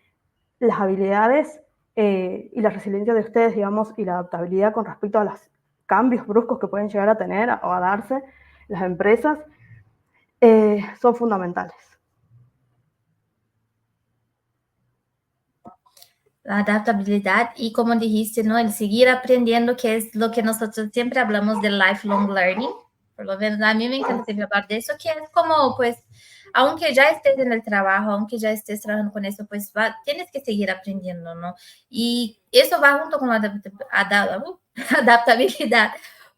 las habilidades y la resiliencia de ustedes, digamos, y la adaptabilidad con respecto a los cambios bruscos que pueden llegar a tener o a darse las empresas, son fundamentales. La adaptabilidad y, como dijiste, ¿no? El seguir aprendiendo, que es lo que nosotros siempre hablamos del lifelong learning. Por lo menos a mí me encanta siempre hablar de eso, que es como, pues, aunque ya estés en el trabajo, aunque ya estés trabajando con eso, pues tienes que seguir aprendiendo, ¿no? Y eso va junto con la adaptabilidad,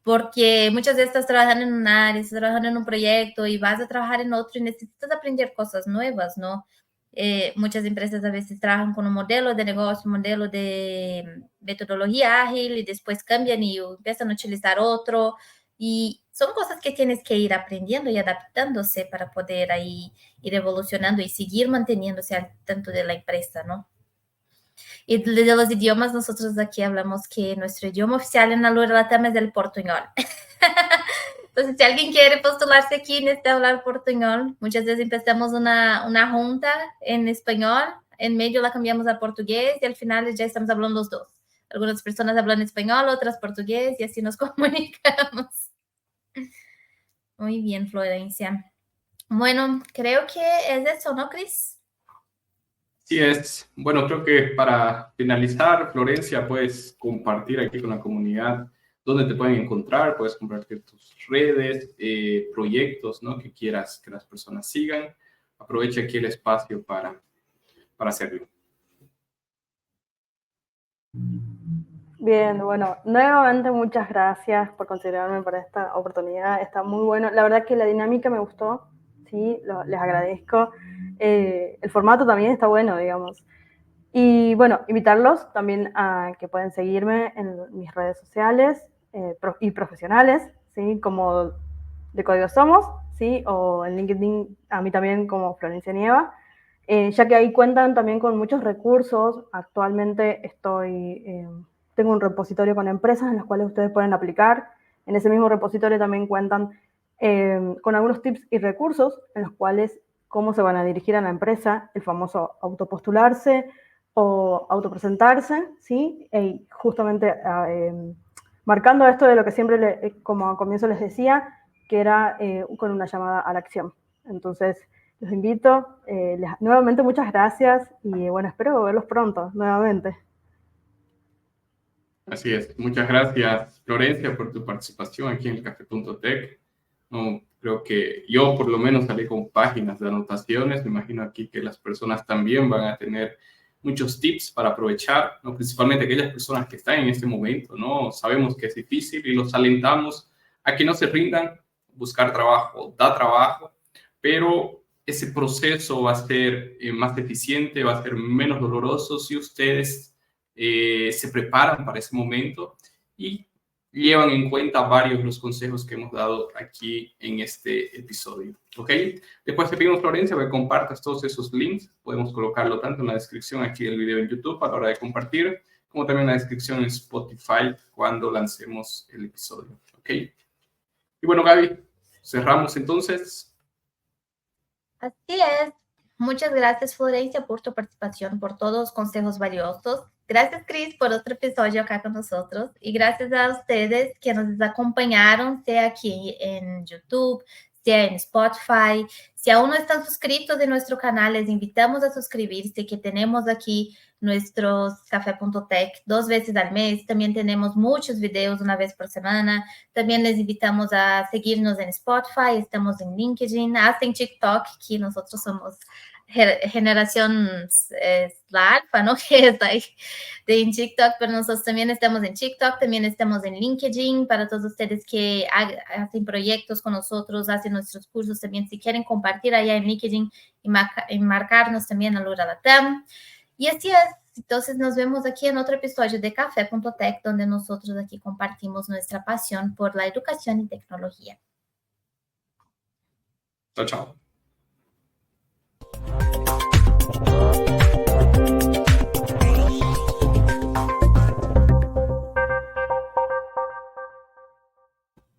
porque muchas veces estás trabajando en un área, estás trabajando en un proyecto y vas a trabajar en otro y necesitas aprender cosas nuevas, ¿no? Muchas empresas a veces trabajan con un modelo de negocio, un modelo de metodología ágil, y después cambian y empiezan a utilizar otro. Y son cosas que tienes que ir aprendiendo y adaptándose para poder ahí ir evolucionando y seguir manteniéndose al tanto de la empresa, ¿no? Y de los idiomas, nosotros aquí hablamos que nuestro idioma oficial en Alura Latam es el portuñol. Entonces, si alguien quiere postularse aquí, necesita hablar portuñol. Muchas veces empezamos una junta en español, en medio la cambiamos a portugués y al final ya estamos hablando los dos. Algunas personas hablan español, otras portugués, y así nos comunicamos. Muy bien, Florencia. Bueno, creo que es eso, ¿no, Cris? Sí es. Bueno, creo que para finalizar, Florencia, puedes compartir aquí con la comunidad dónde te pueden encontrar, puedes compartir tus redes, proyectos, ¿no? Que quieras que las personas sigan. Aprovecha aquí el espacio para hacerlo. Bien, bueno, nuevamente muchas gracias por considerarme para esta oportunidad. Está muy bueno. La verdad que la dinámica me gustó, sí, les agradezco. El formato también está bueno, digamos. Y bueno, invitarlos también a que pueden seguirme en mis redes sociales y profesionales, ¿sí? Como de Código Somos, ¿sí? O en LinkedIn a mí también como Florencia Nieva, ya que ahí cuentan también con muchos recursos. Actualmente tengo un repositorio con empresas en las cuales ustedes pueden aplicar. En ese mismo repositorio también cuentan con algunos tips y recursos en los cuales cómo se van a dirigir a la empresa, el famoso autopostularse o autopresentarse, ¿sí? Y justamente marcando esto de lo que siempre, como al comienzo les decía, que era con una llamada a la acción. Entonces, los invito. Nuevamente, muchas gracias y bueno, espero verlos pronto, nuevamente. Así es. Muchas gracias, Florencia, por tu participación aquí en el Café.tech. No, creo que yo por lo menos salí con páginas de anotaciones. Me imagino aquí que las personas también van a tener muchos tips para aprovechar, ¿no? Principalmente aquellas personas que están en este momento, ¿no? Sabemos que es difícil y los alentamos a que no se rindan. Buscar trabajo da trabajo, pero ese proceso va a ser más eficiente, va a ser menos doloroso si ustedes se preparan para ese momento y llevan en cuenta varios de los consejos que hemos dado aquí en este episodio, ¿ok? Después te pedimos, Florencia, que compartas todos esos links. Podemos colocarlo tanto en la descripción aquí del video en YouTube a la hora de compartir, como también en la descripción en Spotify cuando lancemos el episodio, ¿ok? Y bueno, Gaby, cerramos entonces. Así es. Muchas gracias, Florencia, por tu participación, por todos los consejos valiosos. Gracias, Cris, por otro episodio acá con nosotros. Y gracias a ustedes que nos acompañaron, sea aquí en YouTube, sea en Spotify. Si aún no están suscritos en nuestro canal, les invitamos a suscribirse, que tenemos aquí nuestros Café.tech 2 veces al mes. También tenemos muchos videos una vez por semana. También les invitamos a seguirnos en Spotify, estamos en LinkedIn, hasta en TikTok, que nosotros somos generación la alfa, ¿no? Que está ahí en TikTok, pero nosotros también estamos en TikTok, también estamos en LinkedIn, para todos ustedes que hacen proyectos con nosotros, hacen nuestros cursos también, si quieren compartir allá en LinkedIn y marcarnos también a Lura Latam. Y así es. Entonces nos vemos aquí en otro episodio de Café.tech, donde nosotros aquí compartimos nuestra pasión por la educación y tecnología. Chao, chao.